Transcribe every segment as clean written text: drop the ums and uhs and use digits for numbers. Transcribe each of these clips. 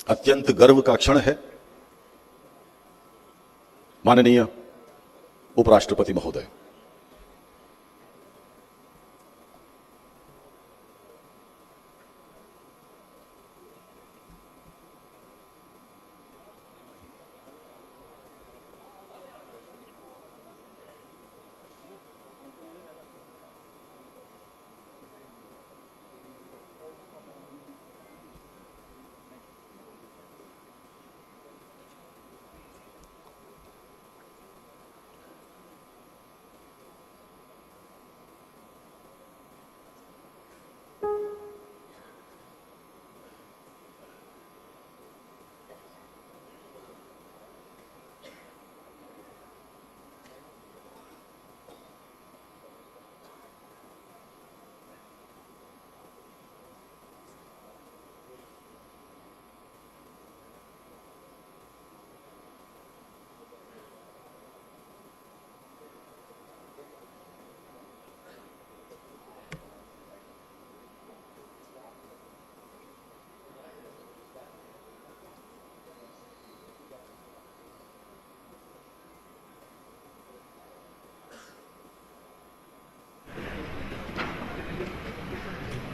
अत्यंत गर्व का क्षण है। माननीय उपराष्ट्रपति महोदय,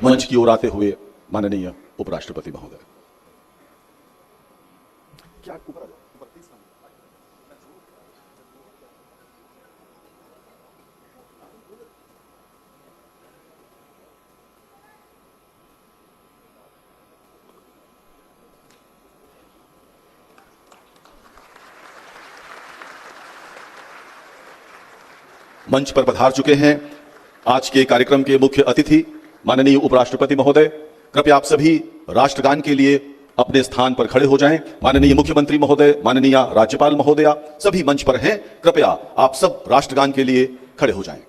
मंच की ओर आते हुए माननीय उपराष्ट्रपति महोदय। मंच पर पधार चुके हैं आज के कार्यक्रम के मुख्य अतिथि माननीय उपराष्ट्रपति महोदय। कृपया आप सभी राष्ट्रगान के लिए अपने स्थान पर खड़े हो जाएं। माननीय मुख्यमंत्री महोदय, माननीय राज्यपाल महोदया सभी मंच पर हैं। कृपया आप सब राष्ट्रगान के लिए खड़े हो जाएं।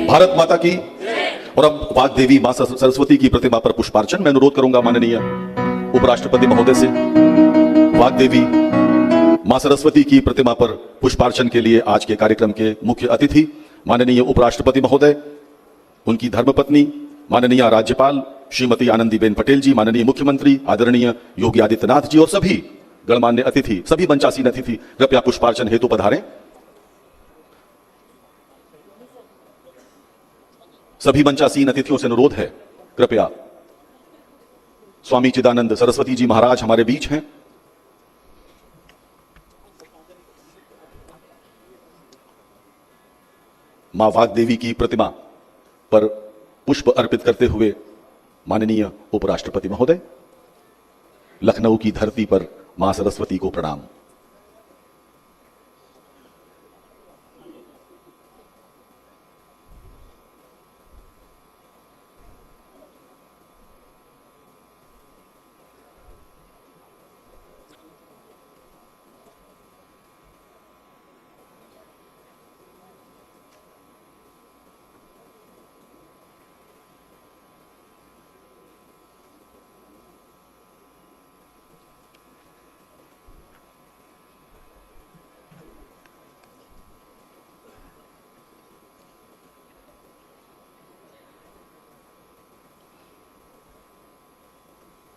भारत माता की। और अब वाग देवी मां सरस्वती की प्रतिमा पर पुष्पार्चन मैं अनुरोध करूंगा माननीय उपराष्ट्रपति महोदय से। वाग देवी मां सरस्वती की प्रतिमा पर पुष्पार्चन के लिए आज के कार्यक्रम के मुख्य अतिथि माननीय उपराष्ट्रपति महोदय, उनकी धर्मपत्नी माननीय राज्यपाल श्रीमती आनंदीबेन पटेल जी, माननीय मुख्यमंत्री आदरणीय योगी आदित्यनाथ जी और सभी गणमान्य अतिथि, सभी मंचासीन अतिथि कृपया पुष्पार्चन हेतु पधारें। सभी मंचासीन अतिथियों से अनुरोध है, कृपया स्वामी चिदानंद सरस्वती जी महाराज हमारे बीच हैं। मां वाग देवी की प्रतिमा पर पुष्प अर्पित करते हुए माननीय उपराष्ट्रपति महोदय, लखनऊ की धरती पर मां सरस्वती को प्रणाम।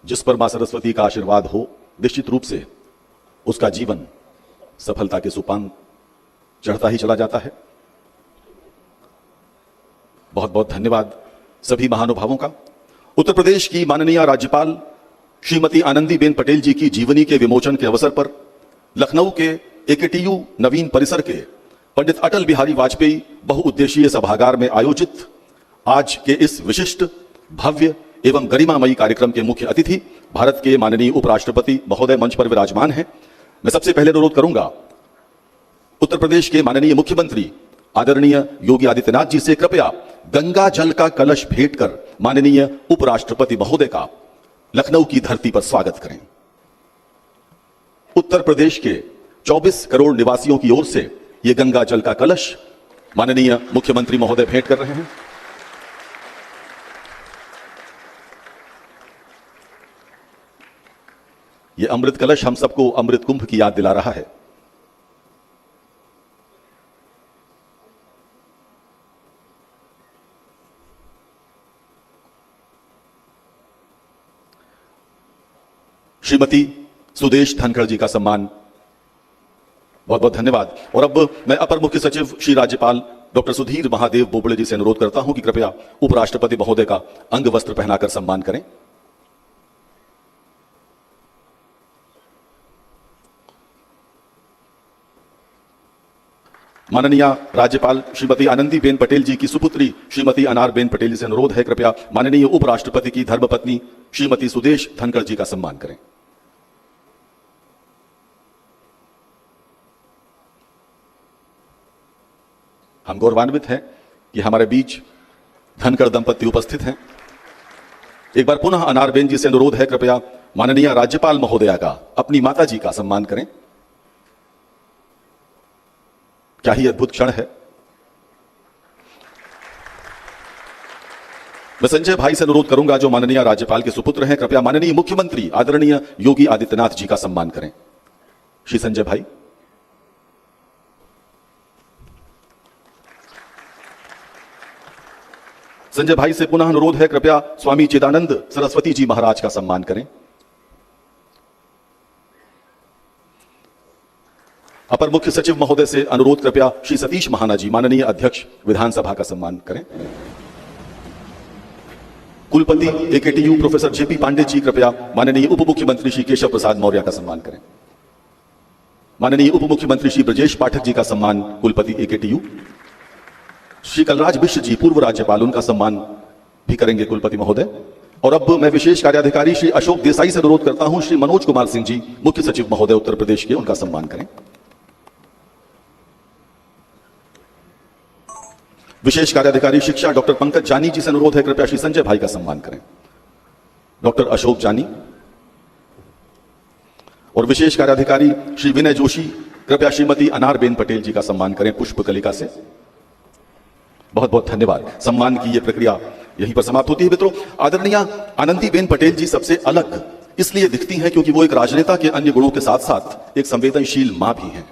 जिस पर मां सरस्वती का आशीर्वाद हो, निश्चित रूप से उसका जीवन सफलता के सोपान चढ़ता ही चला जाता है। बहुत बहुत धन्यवाद सभी महानुभावों का। उत्तर प्रदेश की माननीय राज्यपाल श्रीमती आनंदीबेन पटेल जी की जीवनी के विमोचन के अवसर पर लखनऊ के एकेटीयू नवीन परिसर के पंडित अटल बिहारी वाजपेयी बहुउद्देशीय सभागार में आयोजित आज के इस विशिष्ट, भव्य एवं गरिमामयी कार्यक्रम के मुख्य अतिथि भारत के माननीय उपराष्ट्रपति महोदय मंच पर विराजमान हैं। मैं सबसे पहले अनुरोध करूंगा उत्तर प्रदेश के माननीय मुख्यमंत्री आदरणीय योगी आदित्यनाथ जी से कृपया गंगा जल का कलश भेंट कर माननीय उपराष्ट्रपति महोदय का लखनऊ की धरती पर स्वागत करें। उत्तर प्रदेश के 24 करोड़ निवासियों की ओर से यह गंगा जल का कलश माननीय मुख्यमंत्री महोदय भेंट कर रहे हैं। यह अमृत कलश हम सबको अमृत कुंभ की याद दिला रहा है। श्रीमती सुदेश धनखड़ जी का सम्मान, बहुत बहुत धन्यवाद। और अब मैं अपर मुख्य सचिव श्री राज्यपाल डॉक्टर सुधीर महादेव बोबड़े जी से अनुरोध करता हूं कि कृपया उपराष्ट्रपति महोदय का अंग वस्त्र पहनाकर सम्मान करें। माननीय राज्यपाल श्रीमती आनंदीबेन पटेल जी की सुपुत्री श्रीमती अनारबेन पटेल जी से अनुरोध है कृपया माननीय उपराष्ट्रपति की धर्मपत्नी श्रीमती सुदेश धनखड़ जी का सम्मान करें। हम गौरवान्वित हैं कि हमारे बीच धनखड़ दंपति उपस्थित हैं। एक बार पुनः अनारबेन जी से अनुरोध है कृपया माननीय राज्यपाल महोदया का अपनी माता जी का सम्मान करें। क्या ही अद्भुत क्षण है। मैं संजय भाई से अनुरोध करूंगा जो माननीय राज्यपाल के सुपुत्र हैं, कृपया माननीय मुख्यमंत्री आदरणीय योगी आदित्यनाथ जी का सम्मान करें। श्री संजय भाई। संजय भाई से पुनः अनुरोध है कृपया स्वामी चिदानंद सरस्वती जी महाराज का सम्मान करें। अपर मुख्य सचिव महोदय से अनुरोध कृपया श्री सतीश महाना जी माननीय अध्यक्ष विधानसभा का सम्मान करें। कुलपति AKTU professor JP Pandey ji कृपया माननीय उप मुख्यमंत्री श्री केशव प्रसाद मौर्य का सम्मान करें। माननीय उप मुख्यमंत्री श्री ब्रजेश पाठक जी का सम्मान कुलपति एकेटीयू। श्री कलराज मिश्र जी पूर्व राज्यपाल, उनका सम्मान भी करेंगे कुलपति महोदय। और अब मैं विशेष कार्याधिकारी श्री अशोक देसाई से अनुरोध करता हूं श्री मनोज कुमार सिंह जी मुख्य सचिव महोदय उत्तर प्रदेश के, उनका सम्मान करें। विशेष कार्याधिकारी शिक्षा डॉक्टर पंकज जानी जी से अनुरोध है कृपया श्री संजय भाई का सम्मान करें। डॉक्टर अशोक जानी। और विशेष कार्याधिकारी श्री विनय जोशी कृपया श्रीमती अनारबेन पटेल जी का सम्मान करें पुष्प कलिका से। बहुत बहुत धन्यवाद। सम्मान की यह प्रक्रिया यहीं पर समाप्त होती है। मित्रों, आदरणीय आनंदीबेन पटेल जी सबसे अलग इसलिए दिखती हैं क्योंकि वो एक राजनेता के अन्य गुणों के साथ साथ एक संवेदनशील मां भी हैं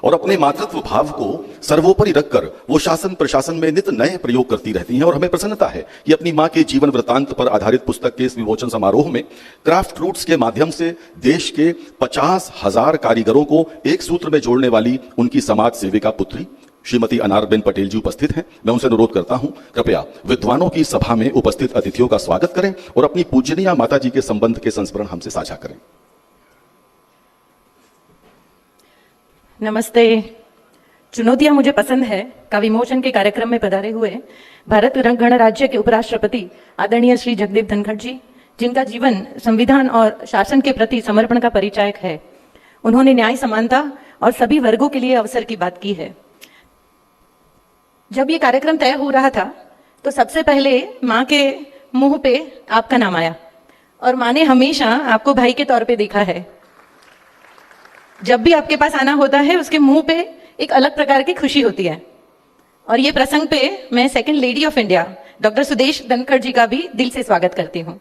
और अपने मातृत्व भाव को सर्वोपरि रखकर वो शासन प्रशासन में नित नए प्रयोग करती रहती हैं। और हमें प्रसन्नता है कि अपनी मां के जीवन वृत्तांत पर आधारित पुस्तक के इस विमोचन समारोह में क्राफ्ट रूट्स के माध्यम से देश के 50,000 कारीगरों को एक सूत्र में जोड़ने वाली उनकी समाज सेविका पुत्री श्रीमती अनारबेन पटेल जी उपस्थित हैं। मैं उनसे अनुरोध करता हूं कृपया विद्वानों की सभा में उपस्थित अतिथियों का स्वागत करें और अपनी पूजनीय माता जी के संबंध के संस्मरण हमसे साझा करें। नमस्ते। चुनौतियां मुझे पसंद है का विमोचन के कार्यक्रम में पधारे हुए भारत गणराज्य के उपराष्ट्रपति आदरणीय श्री जगदीप धनखड़ जी, जिनका जीवन संविधान और शासन के प्रति समर्पण का परिचायक है। उन्होंने न्याय, समानता और सभी वर्गों के लिए अवसर की बात की है। जब ये कार्यक्रम तय हो रहा था तो सबसे पहले माँ के मुंह पे आपका नाम आया और माँ ने हमेशा आपको भाई के तौर पे देखा है। जब भी आपके पास आना होता है उसके मुंह पे एक अलग प्रकार की खुशी होती है। और ये प्रसंग पे मैं second lady of India doctor Sudesh Dhankhar ji का भी दिल से स्वागत करती हूँ।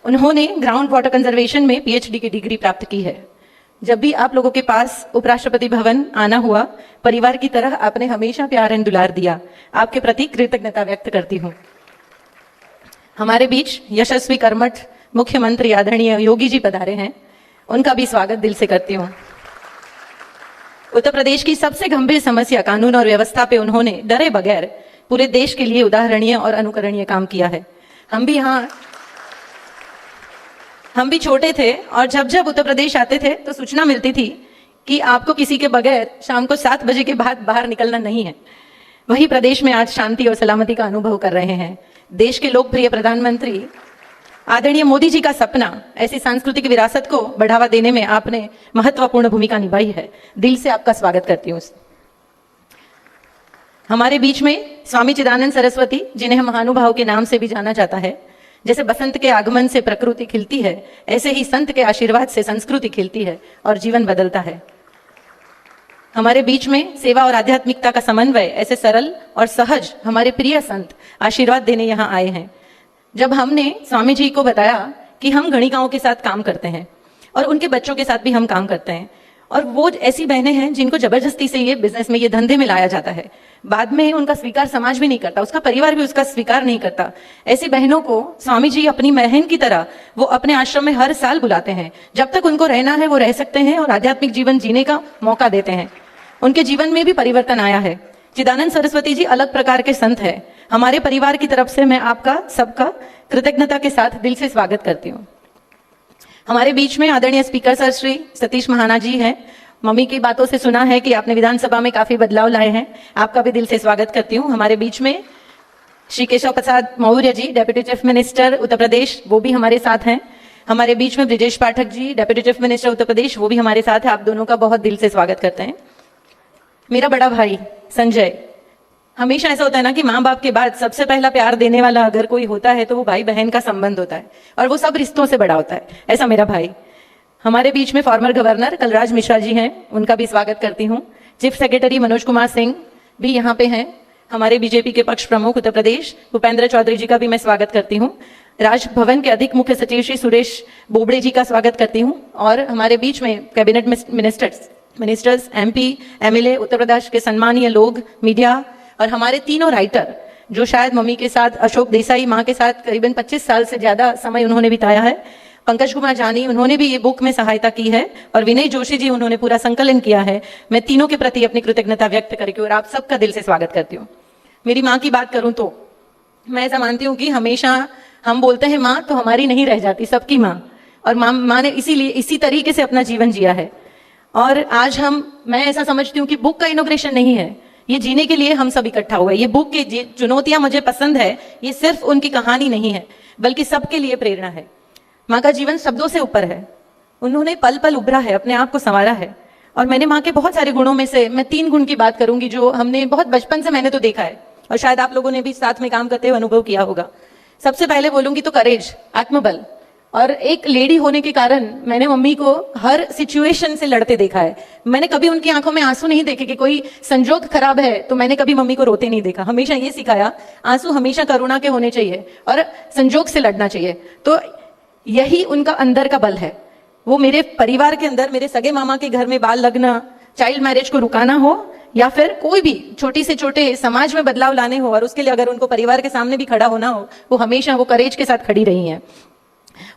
उन्होंने ग्राउंड वाटर कंजर्वेशन में पीएचडी की डिग्री प्राप्त की है। जब भी आप लोगों के पास उपराष्ट्रपति भवन आना हुआ, परिवार की तरह आपने हमेशा प्यार एंड दुलार दिया। आपके प्रति कृतज्ञता व्यक्त करती हूँ। हमारे बीच यशस्वी कर्मठ मुख्यमंत्री आदरणीय योगी जी पधारे हैं, उनका भी स्वागत दिल से करती हूँ। उत्तर प्रदेश की सबसे गंभीर समस्या कानून और व्यवस्था पे उन्होंने डरे बगैर पूरे देश के लिए उदाहरणीय और अनुकरणीय काम किया है। हम भी छोटे थे और जब जब उत्तर प्रदेश आते थे तो सूचना मिलती थी कि आपको किसी के बगैर शाम को 7 बजे के बाद बाहर निकलना नहीं है। वही प्रदेश में आज शांति और सलामती का अनुभव कर रहे हैं। देश के लोकप्रिय प्रधानमंत्री आदरणीय मोदी जी का सपना, ऐसी सांस्कृतिक विरासत को बढ़ावा देने में आपने महत्वपूर्ण भूमिका निभाई है। दिल से आपका स्वागत करती हूँ। हमारे बीच में स्वामी चिदानंद सरस्वती, जिन्हें महानुभाव के नाम से भी जाना जाता है। जैसे बसंत के आगमन से प्रकृति खिलती है, ऐसे ही संत के आशीर्वाद से संस्कृति खिलती है और जीवन बदलता है। हमारे बीच में सेवा और आध्यात्मिकता का समन्वय, ऐसे सरल और सहज हमारे प्रिय संत आशीर्वाद देने यहाँ आए हैं। जब हमने स्वामी जी को बताया कि हम गणिकाओं के साथ काम करते हैं और उनके बच्चों के साथ भी हम काम करते हैं, और वो ऐसी बहनें हैं जिनको जबरदस्ती से ये बिजनेस में, ये धंधे में लाया जाता है, बाद में उनका स्वीकार समाज भी नहीं करता, उसका परिवार भी उसका स्वीकार नहीं करता, ऐसी बहनों को स्वामी जी अपनी बहन की तरह वो अपने आश्रम में हर साल बुलाते हैं। जब तक उनको रहना है वो रह सकते हैं और आध्यात्मिक जीवन जीने का मौका देते हैं। उनके जीवन में भी परिवर्तन आया है। चिदानंद सरस्वती जी अलग प्रकार के संत हैं। हमारे परिवार की तरफ से मैं आपका सबका कृतज्ञता के साथ दिल से स्वागत करती हूँ। हमारे बीच में आदरणीय स्पीकर सर श्री सतीश महाना जी हैं। मम्मी की बातों से सुना है कि आपने विधानसभा में काफी बदलाव लाए हैं, आपका भी दिल से स्वागत करती हूँ। हमारे बीच में Shri Keshav Prasad Maurya ji, deputy chief minister Uttar Pradesh, वो भी हमारे साथ हैं। हमारे बीच में Brijesh Pathak ji, deputy chief minister Uttar Pradesh, वो भी हमारे साथ है। आप दोनों का बहुत दिल से स्वागत करते हैं। मेरा बड़ा भाई संजय, हमेशा ऐसा होता है ना कि माँ बाप के बाद सबसे पहला प्यार देने वाला अगर कोई होता है तो वो भाई बहन का संबंध होता है, और वो सब रिश्तों से बड़ा होता है। ऐसा मेरा भाई। हमारे बीच में फॉर्मर गवर्नर कलराज मिश्रा जी हैं, उनका भी स्वागत करती हूँ। चीफ सेक्रेटरी मनोज कुमार सिंह भी यहाँ पे हैं। हमारे बीजेपी के पक्ष प्रमुख उत्तर प्रदेश भूपेंद्र चौधरी जी का भी मैं स्वागत करती हूँ। राजभवन के अधिक मुख्य सचिव श्री सुरेश बोबड़े जी का स्वागत करती हूँ। और हमारे बीच में cabinet ministers, MP, MLA, Uttar Pradesh के सम्मानीय लोग, मीडिया, और हमारे तीनों राइटर जो शायद मम्मी के साथ, अशोक देसाई माँ के साथ करीबन 25 साल से ज्यादा समय उन्होंने बिताया है। पंकज कुमार जानी, उन्होंने भी ये बुक में सहायता की है, और विनय जोशी जी, उन्होंने पूरा संकलन किया है। मैं तीनों के प्रति अपनी कृतज्ञता व्यक्त करके और आप सबका दिल से स्वागत करती हूँ। मेरी माँ की बात करूं तो मैं ऐसा मानती हूँ कि हमेशा हम बोलते हैं माँ तो हमारी नहीं रह जाती, सबकी माँ, और माँ ने इसीलिए इसी तरीके से अपना जीवन जिया है। और आज मैं ऐसा समझती हूँ कि बुक का इनॉग्रेशन नहीं है, ये जीने के लिए हम सब इकट्ठा हुए। ये बुक की चुनौतियां मुझे पसंद है, ये सिर्फ उनकी कहानी नहीं है बल्कि सबके लिए प्रेरणा है। माँ का जीवन शब्दों से ऊपर है। उन्होंने पल पल उभरा है, अपने आप को संवारा है। और मैंने माँ के बहुत सारे गुणों में से मैं 3 गुण की बात करूंगी जो हमने बहुत बचपन से मैंने तो देखा है, और शायद आप लोगों ने भी साथ में काम करते हुए अनुभव किया होगा। सबसे पहले बोलूंगी तो करेज, आत्मबल। और एक लेडी होने के कारण मैंने मम्मी को हर सिचुएशन से लड़ते देखा है। मैंने कभी उनकी आंखों में आंसू नहीं देखे कि कोई संजोग खराब है तो मैंने कभी मम्मी को रोते नहीं देखा। हमेशा ये सिखाया, आंसू हमेशा करुणा के होने चाहिए और संजोग से लड़ना चाहिए। तो यही उनका अंदर का बल है। वो मेरे परिवार के अंदर, मेरे सगे मामा के घर में बाल लगना, चाइल्ड मैरिज को रुकाना हो, या फिर कोई भी छोटी से छोटे समाज में बदलाव लाने हो, और उसके लिए अगर उनको परिवार के सामने भी खड़ा होना हो, वो हमेशा वो करेज के साथ खड़ी रही हैं।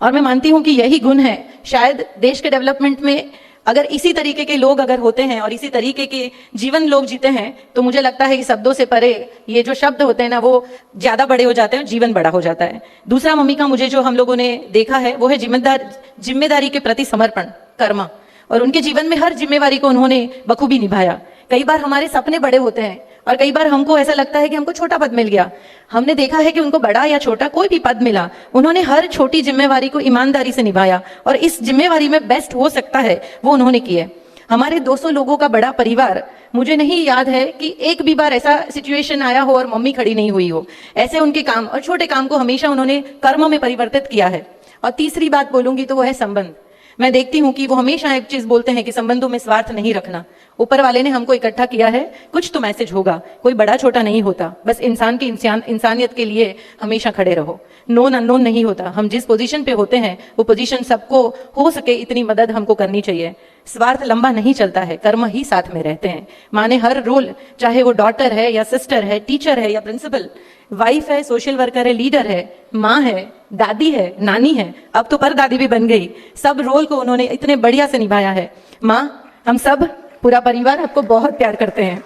और मैं मानती हूं कि यही गुण है शायद देश के डेवलपमेंट में। अगर इसी तरीके के लोग अगर होते हैं और इसी तरीके के जीवन लोग जीते हैं तो मुझे लगता है कि शब्दों से परे ये जो शब्द होते हैं ना, वो ज्यादा बड़े हो जाते हैं, जीवन बड़ा हो जाता है। दूसरा मम्मी का मुझे जो हम लोगों ने देखा है वो है जिम्मेदारी के प्रति समर्पण, कर्म। और उनके जीवन में हर जिम्मेवारी को उन्होंने बखूबी निभाया। कई बार हमारे सपने बड़े होते हैं और कई बार हमको ऐसा लगता है कि हमको छोटा पद मिल गया। हमने देखा है कि उनको बड़ा या छोटा कोई भी पद मिला, उन्होंने हर छोटी जिम्मेवारी को ईमानदारी से निभाया, और इस जिम्मेवारी में बेस्ट हो सकता है वो उन्होंने किए। हमारे 200 लोगों का बड़ा परिवार, मुझे नहीं याद है कि एक भी बार ऐसा सिचुएशन आया हो और मम्मी खड़ी नहीं हुई हो। ऐसे उनके काम और छोटे काम को हमेशा उन्होंने कर्म में परिवर्तित किया है। और तीसरी बात बोलूंगी तो वो है संबंध। मैं देखती हूँ कि वो हमेशा एक चीज बोलते हैं कि संबंधों में स्वार्थ नहीं रखना। ऊपर वाले ने हमको इकट्ठा किया है, कुछ तो मैसेज होगा, कोई बड़ा छोटा नहीं होता, बस इंसान की इंसानियत के लिए हमेशा खड़े रहो। नोन अननोन नहीं होता, हम जिस पोजीशन पे होते हैं वो पोजीशन सबको हो सके इतनी मदद हमको करनी चाहिए। स्वार्थ लंबा नहीं चलता है, कर्म ही साथ में रहते हैं। माँ ने हर रोल, चाहे वो डॉटर है या सिस्टर है, टीचर है या प्रिंसिपल, वाइफ है, सोशल वर्कर है, लीडर है, माँ है, दादी है, नानी है, अब तो परदादी भी बन गई, सब रोल को उन्होंने इतने बढ़िया से निभाया है। माँ, हम सब पूरा परिवार आपको बहुत प्यार करते हैं।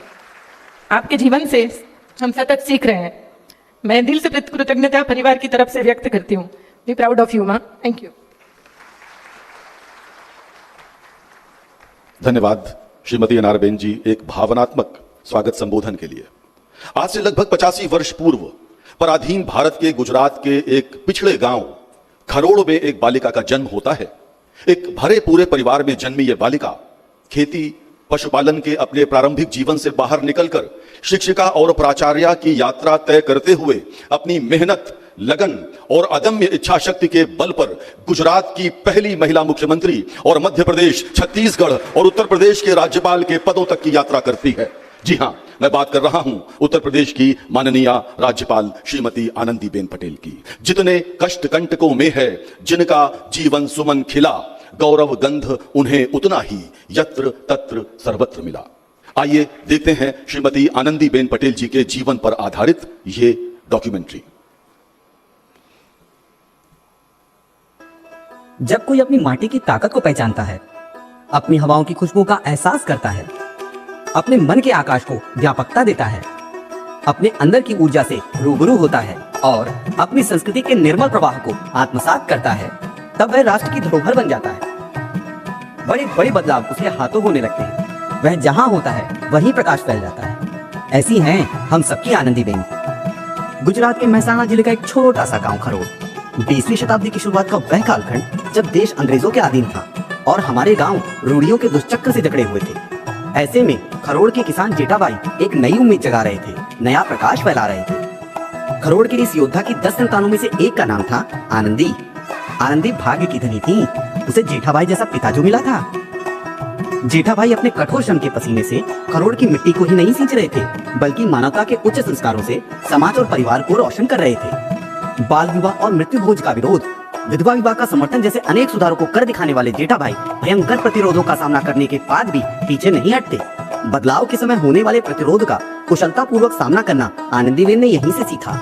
आपके जीवन से हम सतत सीख रहे हैं। मैं दिल से कृतज्ञता परिवार की तरफ से व्यक्त करती हूँ। बी प्राउड ऑफ यू माँ। Thank you. धन्यवाद श्रीमती अनारबेन जी एक भावनात्मक स्वागत संबोधन के लिए। आज से लगभग 85 वर्ष पूर्व पराधीन भारत के गुजरात के एक पिछड़े गांव खरोड़ में एक बालिका का जन्म होता है। एक भरे पूरे परिवार में जन्मी यह बालिका खेती पशुपालन के अपने प्रारंभिक जीवन से बाहर निकलकर शिक्षिका और प्राचार्य की यात्रा तय करते हुए अपनी मेहनत, लगन और अदम्य इच्छा शक्ति के बल पर गुजरात की पहली महिला मुख्यमंत्री और मध्य प्रदेश, छत्तीसगढ़ और उत्तर प्रदेश के राज्यपाल के पदों तक की यात्रा करती है। जी हां, मैं बात कर रहा हूं उत्तर प्रदेश की माननीय राज्यपाल श्रीमती आनंदीबेन पटेल की। जितने कष्ट कंटकों में है जिनका जीवन सुमन खिला, गौरव गंध उन्हें उतना ही यत्र तत्र सर्वत्र मिला। आइए देखते हैं श्रीमती आनंदीबेन पटेल जी के जीवन पर आधारित ये डॉक्यूमेंट्री। जब कोई अपनी माटी की ताकत को पहचानता है, अपनी हवाओं की खुशबू का एहसास करता है, अपने मन के आकाश को व्यापकता देता है, अपने अंदर की ऊर्जा से रूबरू होता है और अपनी संस्कृति के निर्मल प्रवाह को आत्मसात करता है, तब वह राष्ट्र की धरोहर बन जाता है। बड़े बड़े बदलाव उसके हाथों होने लगते हैं। वह जहां होता है वहीं प्रकाश फैल जाता है। ऐसी हैं हम सबकी आनंदीबेन। गुजरात के महसाणा जिले का एक छोटा सा गांव खरोड़, 20वीं शताब्दी की शुरुआत का वह कालखंड जब देश अंग्रेजों के अधीन था और हमारे गांव रूढ़ियों के दुष्चक्र से जकड़े हुए थे। ऐसे में खरोड़ के किसान जेठाबाई एक नई उम्मीद जगा रहे थे, नया प्रकाश फैला रहे थे। खरोड़ के इस योद्धा की 10 संतानों में से एक का नाम था आनंदी। आनंदी भाग्य की धनी थी, उसे जेठाबाई जैसा पिता जो मिला था। जेठाबाई अपने कठोर श्रम के पसीने से खरोड़ की मिट्टी को ही नहीं सींच रहे थे, बल्कि मानवता के उच्च संस्कारों से समाज और परिवार को रोशन कर रहे थे। बाल विवाह और मृत्यु भोज का विरोध, विधवा विवाह का समर्थन जैसे अनेक सुधारों को कर दिखाने वाले जेठाबाई भयंकर प्रतिरोधों का सामना करने के बाद भी पीछे नहीं हटते। बदलाव के समय होने वाले प्रतिरोध का कुशलता पूर्वक सामना करना आनंदीबेन ने यहीं से सीखा।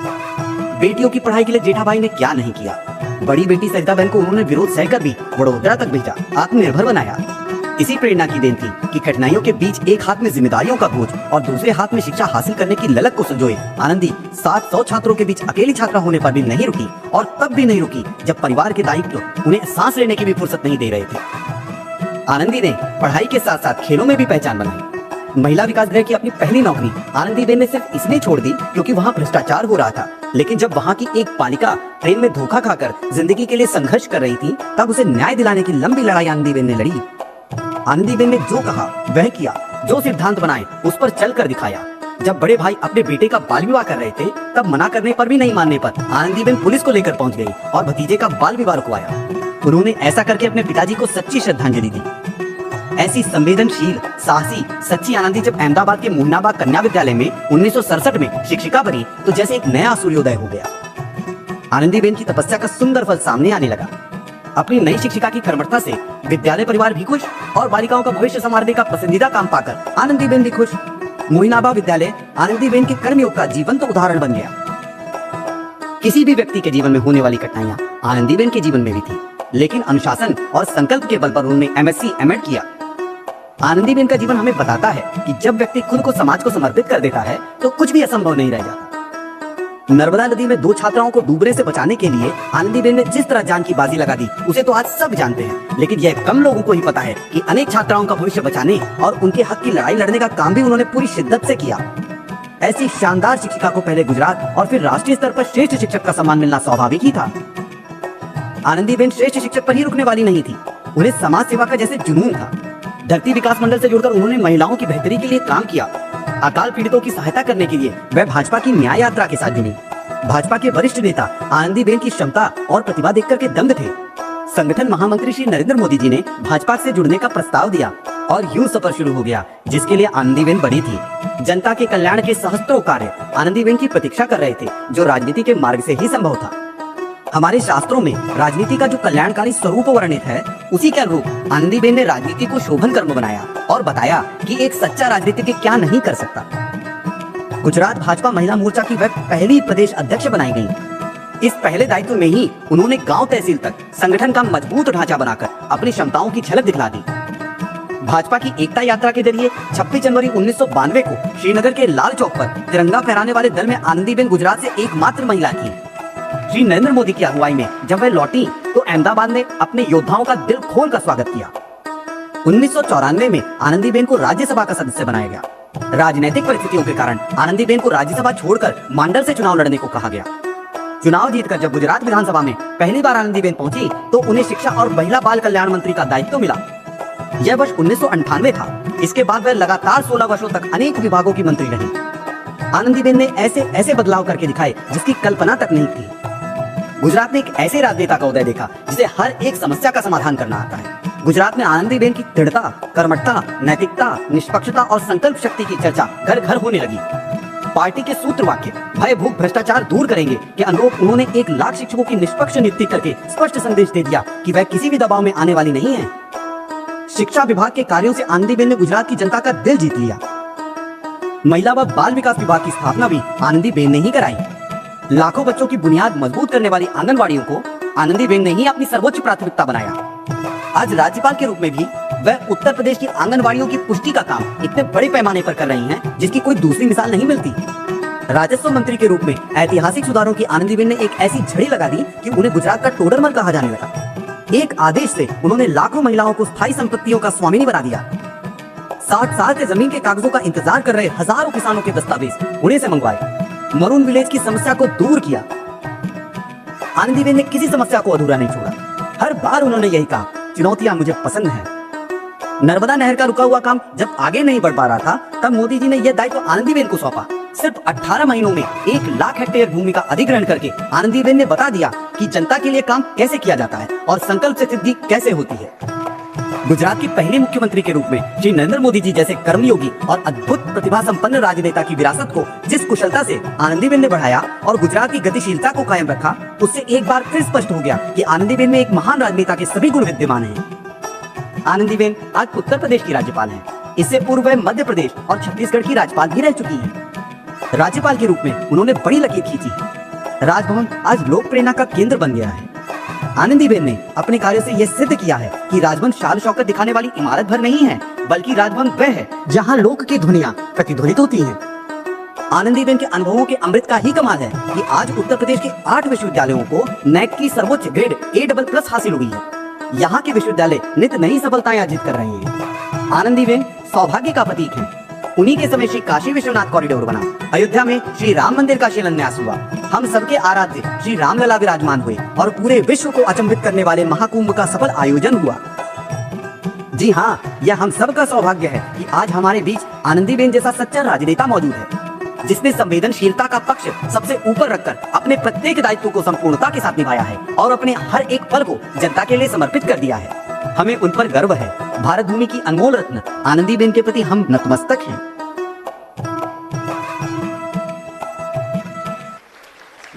बेटियों की पढ़ाई के लिए जेठाबाई ने क्या नहीं किया। बड़ी बेटी सरिताबेन को उन्होंने विरोध सहकर भी वडोदरा तक भेजा, आत्मनिर्भर बनाया। इसी प्रेरणा की देन थी कि कठिनाइयों के बीच एक हाथ में जिम्मेदारियों का बोझ और दूसरे हाथ में शिक्षा हासिल करने की ललक को संजोए आनंदी 700 छात्रों के बीच अकेली छात्रा होने पर भी नहीं रुकी, और तब भी नहीं रुकी जब परिवार के दायित्व उन्हें सांस लेने की भी फुर्सत नहीं दे रहे थे। आनंदी ने पढ़ाई के साथ साथ खेलों में भी पहचान बनाई। महिला विकास गृह की अपनी पहली नौकरी आनंदीबेन ने सिर्फ इसलिए छोड़ दी क्योंकि वहाँ भ्रष्टाचार हो रहा था। लेकिन जब वहाँ की एक बालिका ट्रेन में धोखा खाकर जिंदगी के लिए संघर्ष कर रही थी, तब उसे न्याय दिलाने की लंबी लड़ाई आनंदीबेन ने लड़ी। आनंदीबेन ने जो कहा वह किया, जो सिद्धांत बनाए उस पर चल कर दिखाया। जब बड़े भाई अपने बेटे का बाल विवाह कर रहे थे, तब मना करने पर भी नहीं मानने पर आनंदीबेन पुलिस को लेकर पहुंच गई और भतीजे का बाल विवाह रुकवाया। उन्होंने ऐसा करके अपने पिताजी को सच्ची श्रद्धांजलि दी। ऐसी संवेदनशील, साहसी, सच्ची आनंदी जब अहमदाबाद के मोहनाबाद कन्या विद्यालय में 1967 में शिक्षिका बनी, तो जैसे एक नया सूर्योदय हो गया। आनंदीबेन की तपस्या का सुंदर फल सामने आने लगा। अपनी नई शिक्षिका की कर्मठता से विद्यालय परिवार भी खुश और बालिकाओं का भविष्य संवारने का पसंदीदा काम पाकर आनंदीबेन भी खुश। मोहिनाबाद विद्यालय आनंदीबेन के कर्मयोग का जीवंत उदाहरण बन गया। किसी भी व्यक्ति के जीवन में होने वाली कठिनाइयां आनंदीबेन के जीवन में भी थी, लेकिन अनुशासन और संकल्प के बल पर उन्होंने MSc M.Ed किया। आनंदीबेन का जीवन हमें बताता है कि जब व्यक्ति खुद को समाज को समर्पित कर देता है तो कुछ भी असंभव नहीं रह जाता। नर्मदा नदी में 2 छात्राओं को डूबने से बचाने के लिए आनंदीबेन ने जिस तरह जान की बाजी लगा दी, उसे तो आज सब जानते हैं, लेकिन यह कम लोगों को ही पता है कि अनेक छात्राओं का भविष्य बचाने और उनके हक की लड़ाई लड़ने का काम भी उन्होंने पूरी शिद्दत से किया। ऐसी शानदार शिक्षिका को पहले गुजरात और फिर राष्ट्रीय स्तर पर श्रेष्ठ शिक्षक का सम्मान मिलना स्वाभाविक ही था। आनंदीबेन श्रेष्ठ शिक्षक पर ही रुकने वाली नहीं थी, उन्हें समाज सेवा का जैसे जुनून था। धरती विकास मंडल से जुड़कर उन्होंने महिलाओं की बेहतरी के लिए काम किया। अकाल पीड़ितों की सहायता करने के लिए वह भाजपा की न्याय यात्रा के साथ जुड़ी। भाजपा के वरिष्ठ नेता आनंदीबेन की क्षमता और प्रतिभा देखकर के दंग थे। संगठन महामंत्री श्री नरेंद्र मोदी जी ने भाजपा से जुड़ने का प्रस्ताव दिया और यूं सफर शुरू हो गया, जिसके लिए आनंदीबेन बनी थी। जनता के कल्याण के सहस्त्रों कार्य आनंदीबेन की प्रतीक्षा कर रहे थे, जो राजनीति के मार्ग से ही संभव था। हमारे शास्त्रों में राजनीति का जो कल्याणकारी स्वरूप वर्णित है, उसी के अनुरूप आनंदीबेन ने राजनीति को शोभन कर्म बनाया और बताया कि एक सच्चा राजनीतिज्ञ क्या नहीं कर सकता। गुजरात भाजपा महिला मोर्चा की वह पहली प्रदेश अध्यक्ष बनाई गई। इस पहले दायित्व में ही उन्होंने गांव तहसील तक संगठन का मजबूत ढांचा बनाकर अपनी क्षमताओं की झलक दिखला दी। भाजपा की एकता यात्रा के जरिए 26 जनवरी 1992 को श्रीनगर के लाल चौक पर तिरंगा फहराने वाले दल में आनंदीबेन गुजरात से एकमात्र महिला थी। श्री नरेंद्र मोदी की अगुवाई में जब वह लौटी तो अहमदाबाद ने अपने योद्धाओं का दिल खोल कर स्वागत किया। 1994 में आनंदीबेन को राज्यसभा का सदस्य बनाया गया। राजनीतिक परिस्थितियों के कारण आनंदीबेन को राज्यसभा छोड़कर मांडल से चुनाव लड़ने को कहा गया। चुनाव जीतकर जब गुजरात विधानसभा में पहली बार आनंदीबेन पहुंची तो उन्हें शिक्षा और महिला बाल कल्याण मंत्री का दायित्व मिला। यह वर्ष 1998 था। इसके बाद वह लगातार 16 वर्षों तक अनेक विभागों की मंत्री रही। आनंदीबेन ने ऐसे ऐसे बदलाव करके दिखाए जिसकी कल्पना तक नहीं थी। गुजरात ने एक ऐसे राजनेता का उदय देखा जिसे हर एक समस्या का समाधान करना आता है। गुजरात में आनंदीबेन की दृढ़ता, कर्मठता, नैतिकता, निष्पक्षता और संकल्प शक्ति की चर्चा घर घर होने लगी। पार्टी के सूत्र वाक्य भय भूख भ्रष्टाचार दूर करेंगे के अनुरूप उन्होंने 1 लाख शिक्षकों की निष्पक्ष नियुक्ति करके स्पष्ट संदेश दे दिया कि वह किसी भी दबाव में आने वाली नहीं है। शिक्षा विभाग के कार्यों से आनंदीबेन ने गुजरात की जनता का दिल जीत लिया। महिला व बाल विकास विभाग की स्थापना भी आनंदीबेन ने ही कराई। लाखों बच्चों की बुनियाद मजबूत करने वाली आंगनवाड़ियों को आनंदीबेन ने ही अपनी सर्वोच्च प्राथमिकता बनाया। आज राज्यपाल के रूप में भी वह उत्तर प्रदेश की आंगनवाड़ियों की पुष्टि का काम इतने बड़े पैमाने पर कर रही हैं, जिसकी कोई दूसरी मिसाल नहीं मिलती। राजस्व मंत्री के रूप में ऐतिहासिक सुधारों की आनंदीबेन ने एक ऐसी झड़ी लगा दी कि उन्हें गुजरात का टोडरमल कहा जाने लगा। एक आदेश से उन्होंने लाखों महिलाओं को स्थायी संपत्तियों का स्वामिनी बना दिया। 60 साल से जमीन के कागजों का इंतजार कर रहे हजारों किसानों के दस्तावेज पुणे से मंगवाए। मरून विलेज की समस्या को दूर किया। आनंदीबेन ने किसी समस्या को अधूरा नहीं छोड़ा। हर बार उन्होंने यही कहा, चुनौतियां मुझे पसंद हैं। नर्मदा नहर का रुका हुआ काम जब आगे नहीं बढ़ पा रहा था, तब मोदी जी ने यह दायित्व आनंदीबेन को सौंपा। सिर्फ 18 महीनों में 1 लाख हेक्टेयर भूमि का अधिग्रहण करके आनंदीबेन ने बता दिया कि जनता के लिए काम कैसे किया जाता है और संकल्प से सिद्धि कैसे होती है। गुजरात की पहली मुख्यमंत्री के रूप में श्री नरेंद्र मोदी जी जैसे कर्मयोगी और अद्भुत प्रतिभा संपन्न राजनेता की विरासत को जिस कुशलता से आनंदीबेन ने बढ़ाया और गुजरात की गतिशीलता को कायम रखा, उससे एक बार फिर स्पष्ट हो गया कि आनंदीबेन में एक महान राजनेता के सभी गुण विद्यमान हैं। आनंदीबेन आज उत्तर प्रदेश की राज्यपाल हैं। इससे पूर्व वह मध्य प्रदेश और छत्तीसगढ़ की राज्यपाल भी रह चुकी हैं। राज्यपाल के रूप में उन्होंने बड़ी लकीर खींची है। राजभवन आज लोक प्रेरणा का केंद्र बन गया है। आनंदीबेन ने अपने कार्यों से यह सिद्ध किया है कि राजभवन शान शौकत दिखाने वाली इमारत भर नहीं है, बल्कि राजभवन वह है जहां लोक की ध्वनियां प्रतिध्वनित होती हैं। आनंदीबेन के अनुभवों के अमृत का ही कमाल है कि आज उत्तर प्रदेश के 8 विश्वविद्यालयों को नैक की सर्वोच्च ग्रेड A++ हासिल हुई है। यहाँ के विश्वविद्यालय नित्य नई सफलताएं अर्जित कर रहे हैं। आनंदीबेन सौभाग्य का प्रतीक है। उन्हीं के समय श्री काशी विश्वनाथ कॉरिडोर बना, अयोध्या में श्री राम मंदिर का शिलान्यास हुआ, हम सबके आराध्य श्री रामलला विराजमान हुए और पूरे विश्व को अचंभित करने वाले महाकुंभ का सफल आयोजन हुआ। जी हाँ, यह हम सबका सौभाग्य है कि आज हमारे बीच आनंदीबेन जैसा सच्चा राजनेता मौजूद है, जिसने संवेदनशीलता का पक्ष सबसे ऊपर रखकर अपने प्रत्येक दायित्व को संपूर्णता के साथ निभाया है और अपने हर एक पल को जनता के लिए समर्पित कर दिया है। हमें उन पर गर्व है। भारत भूमि की अनमोल रत्न आनंदीबेन के प्रति हम नतमस्तक हैं।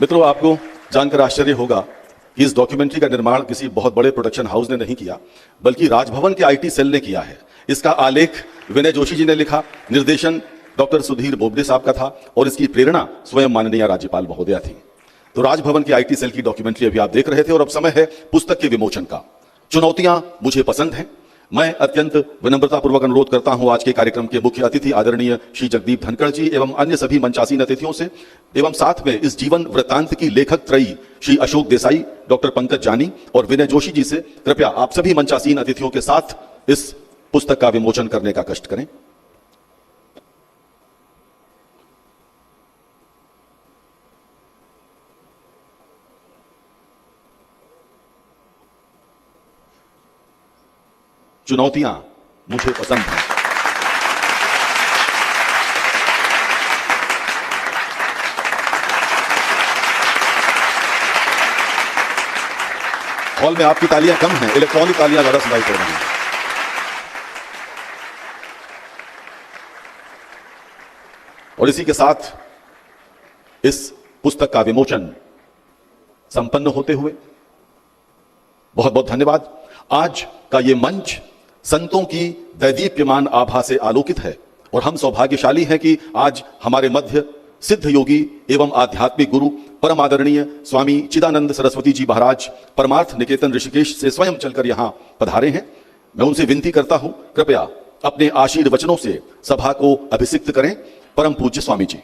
मित्रों, आपको जानकर आश्चर्य होगा कि इस डॉक्यूमेंट्री का निर्माण किसी बहुत बड़े प्रोडक्शन हाउस ने नहीं किया, बल्कि राजभवन के IT सेल ने किया है। इसका आलेख विनय जोशी जी ने लिखा, निर्देशन डॉक्टर सुधीर बोबडे साहब का था और इसकी प्रेरणा स्वयं माननीय राज्यपाल महोदया थी। तो राजभवन के IT सेल की डॉक्यूमेंट्री अभी आप देख रहे थे और अब समय है पुस्तक के विमोचन का। चुनौतियां मुझे पसंद हैं। मैं अत्यंत विनम्रतापूर्वक अनुरोध करता हूं आज के कार्यक्रम के मुख्य अतिथि आदरणीय श्री जगदीप धनखड़ जी एवं अन्य सभी मंचासीन अतिथियों से, एवं साथ में इस जीवन वृत्तांत की लेखक त्रयी श्री अशोक देसाई, डॉक्टर पंकज जानी और विनय जोशी जी से कृपया आप सभी मंचासीन अतिथियों के साथ इस पुस्तक का विमोचन करने का कष्ट करें। चुनौतियां मुझे पसंद हैं। हॉल में आपकी तालियां कम हैं, इलेक्ट्रॉनिक तालियां ज्यादा सुनाई पड़ रही हैं। और इसी के साथ इस पुस्तक का विमोचन संपन्न होते हुए बहुत बहुत धन्यवाद। आज का ये मंच संतों की दैदीप्यमान आभा से आलोकित है और हम सौभाग्यशाली हैं कि आज हमारे मध्य सिद्ध योगी एवं आध्यात्मिक गुरु परम आदरणीय स्वामी चिदानंद सरस्वती जी महाराज परमार्थ निकेतन ऋषिकेश से स्वयं चलकर यहां पधारे हैं। मैं उनसे विनती करता हूं, कृपया अपने आशीर्वचनों से सभा को अभिषिक्त करें। परम पूज्य स्वामी जी।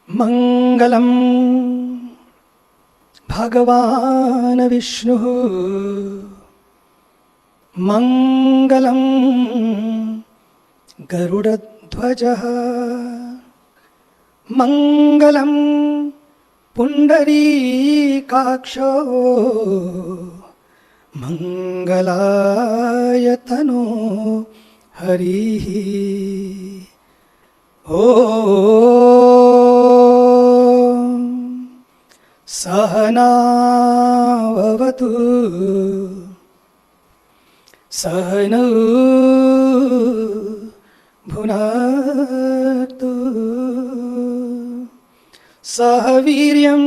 मंगलम भगवान विष्णु मंगलम गरुड़ध्वज ध्वजः मङ्गलं पुण्डरीकाक्षो मङ्गलायतनो हरिः ॐ सहनावतु सहनौ भुनक्तु सह वीर्यं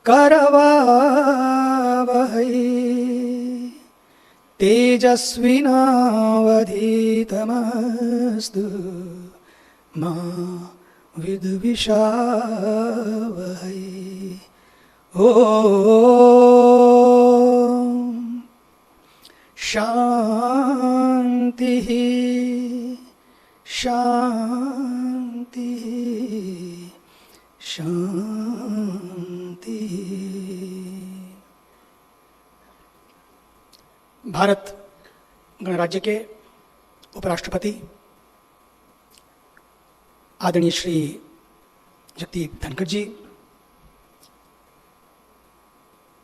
करवावहै तेजस्विनावधीतमस्तु मा विद्विषावहै ॐ शान्तिः शान्तिः शान्तिः। भारत गणराज्य के उपराष्ट्रपति आदरणीय श्री जगदीप धनखड़ जी,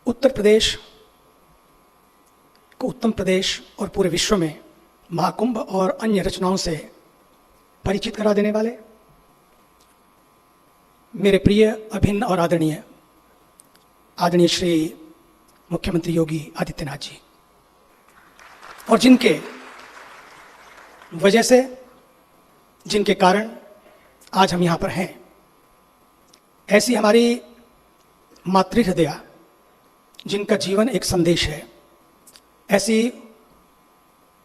उत्तर प्रदेश को उत्तम प्रदेश और पूरे विश्व में महाकुंभ और अन्य रचनाओं से परिचित करा देने वाले मेरे प्रिय अभिन्न और आदरणीय श्री मुख्यमंत्री योगी आदित्यनाथ जी, और जिनके वजह से, जिनके कारण आज हम यहाँ पर हैं, ऐसी हमारी मातृ हृदया जिनका जीवन एक संदेश है, ऐसी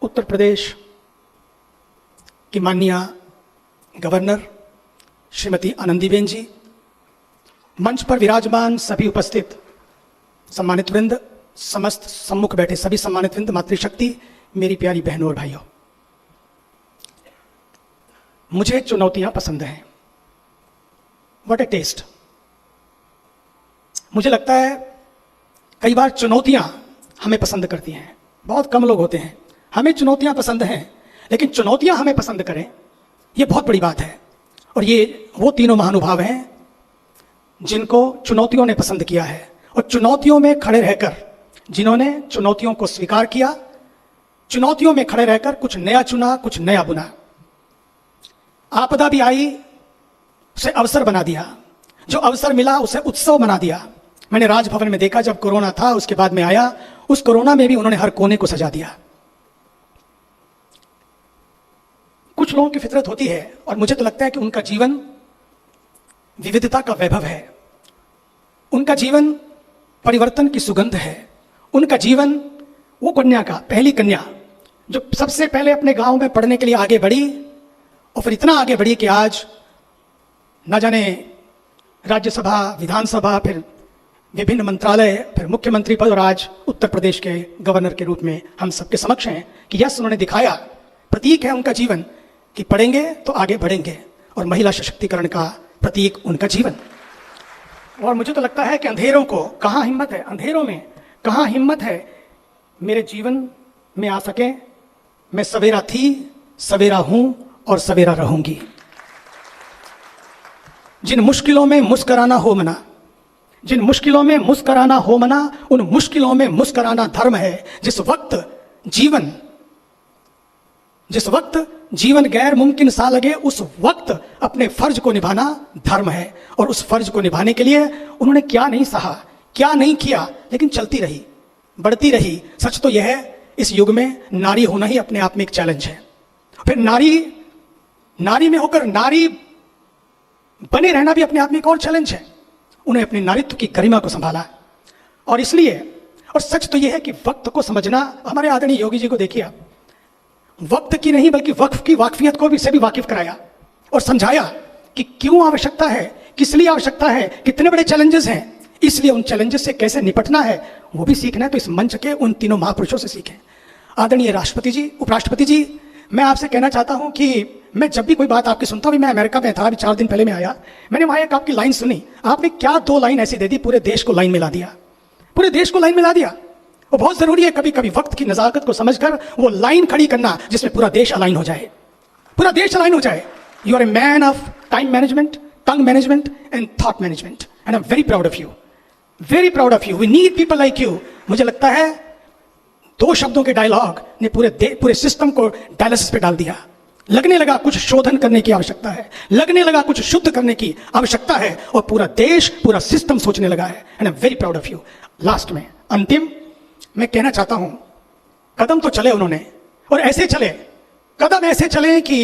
उत्तर प्रदेश की माननीय गवर्नर श्रीमती आनंदीबेन जी, मंच पर विराजमान सभी उपस्थित सम्मानित वृंद, समस्त सम्मुख बैठे सभी सम्मानित वृंद, मातृशक्ति, मेरी प्यारी बहनों और भाइयों, मुझे चुनौतियां पसंद हैं। What a test. मुझे लगता है कई बार चुनौतियां हमें पसंद करती हैं। बहुत कम लोग होते हैं, हमें चुनौतियां पसंद हैं, लेकिन चुनौतियां हमें पसंद करें, ये बहुत बड़ी बात है। और ये वो तीनों महानुभाव हैं जिनको चुनौतियों ने पसंद किया है, और चुनौतियों में खड़े रहकर जिन्होंने चुनौतियों को स्वीकार किया, चुनौतियों में खड़े रहकर कुछ नया चुना, कुछ नया बुना। आपदा भी आई, उसे अवसर बना दिया, जो अवसर मिला उसे उत्सव बना दिया। मैंने राजभवन में देखा, जब कोरोना था, उसके बाद में आया, उस कोरोना में भी उन्होंने हर कोने को सजा दिया। कुछ लोगों की फितरत होती है, और मुझे तो लगता है कि उनका जीवन विविधता का वैभव है, उनका जीवन परिवर्तन की सुगंध है, उनका जीवन वो कन्या का, पहली कन्या जो सबसे पहले अपने गांव में पढ़ने के लिए आगे बढ़ी, और फिर इतना आगे बढ़ी कि आज न जाने राज्यसभा, विधानसभा, फिर विभिन्न मंत्रालय, फिर मुख्यमंत्री पद, और आज उत्तर प्रदेश के गवर्नर के रूप में हम सबके समक्ष हैं कि यस, उन्होंने दिखाया, प्रतीक है उनका जीवन कि पढ़ेंगे तो आगे बढ़ेंगे, और महिला सशक्तिकरण का प्रतीक उनका जीवन। और मुझे तो लगता है कि अंधेरों को कहाँ हिम्मत है, अंधेरों में कहाँ हिम्मत है मेरे जीवन में आ सके। मैं सवेरा थी, सवेरा हूं और सवेरा रहूंगी। जिन मुश्किलों में मुस्कराना हो मना, जिन मुश्किलों में मुस्कराना हो मना, उन मुश्किलों में मुस्कराना धर्म है। जिस वक्त जीवन गैर मुमकिन सा लगे, उस वक्त अपने फर्ज को निभाना धर्म है। और उस फर्ज को निभाने के लिए उन्होंने क्या नहीं सहा, क्या नहीं किया, लेकिन चलती रही, बढ़ती रही। सच तो यह है, इस युग में नारी होना ही अपने आप में एक चैलेंज है। फिर नारी में होकर नारी बने रहना भी अपने आप में एक और चैलेंज है। उन्हें अपने नारित्व की गरिमा को संभाला, और इसलिए, और सच तो यह है कि वक्त को समझना, हमारे आदरणीय योगी जी को देखिए, वक्त की नहीं बल्कि वक्फ की वाकफियत को भी से भी वाकिफ कराया और समझाया कि क्यों आवश्यकता है, किस लिए आवश्यकता है, कितने बड़े चैलेंजेस हैं, इसलिए उन चैलेंजेस से कैसे निपटना है वो भी सीखना है। तो इस मंच के उन तीनों महापुरुषों से सीखें। आदरणीय राष्ट्रपति जी, उपराष्ट्रपति जी, मैं आपसे कहना चाहता हूं कि मैं जब भी कोई बात आपकी सुनता हूं, मैं अमेरिका में था, अभी 4 दिन पहले मैं आया, मैंने वहां एक आपकी लाइन सुनी, आपने क्या 2 लाइन ऐसी दे दी, पूरे देश को लाइन में ला दिया, पूरे देश को लाइन में ला दिया। वो बहुत जरूरी है कभी कभी वक्त की नजाकत को समझकर वो लाइन खड़ी करना जिसमें पूरा देश अलाइन हो जाए। पूरा देश अलाइन हो जाए। You are a man of time management, tongue management and thought management, and I am very proud of you, very proud of you. We need people like you. मुझे लगता है 2 शब्दों के डायलॉग ने पूरे सिस्टम को डायलिसिस पे डाल दिया। लगने लगा कुछ शोधन करने की आवश्यकता है, लगने लगा कुछ शुद्ध करने की आवश्यकता है, और पूरा देश, पूरा सिस्टम सोचने लगा है, and I am very proud of you. Last में, अंतिम मैं कहना चाहता हूं, कदम तो चले उन्होंने, और ऐसे चले, कदम ऐसे चले कि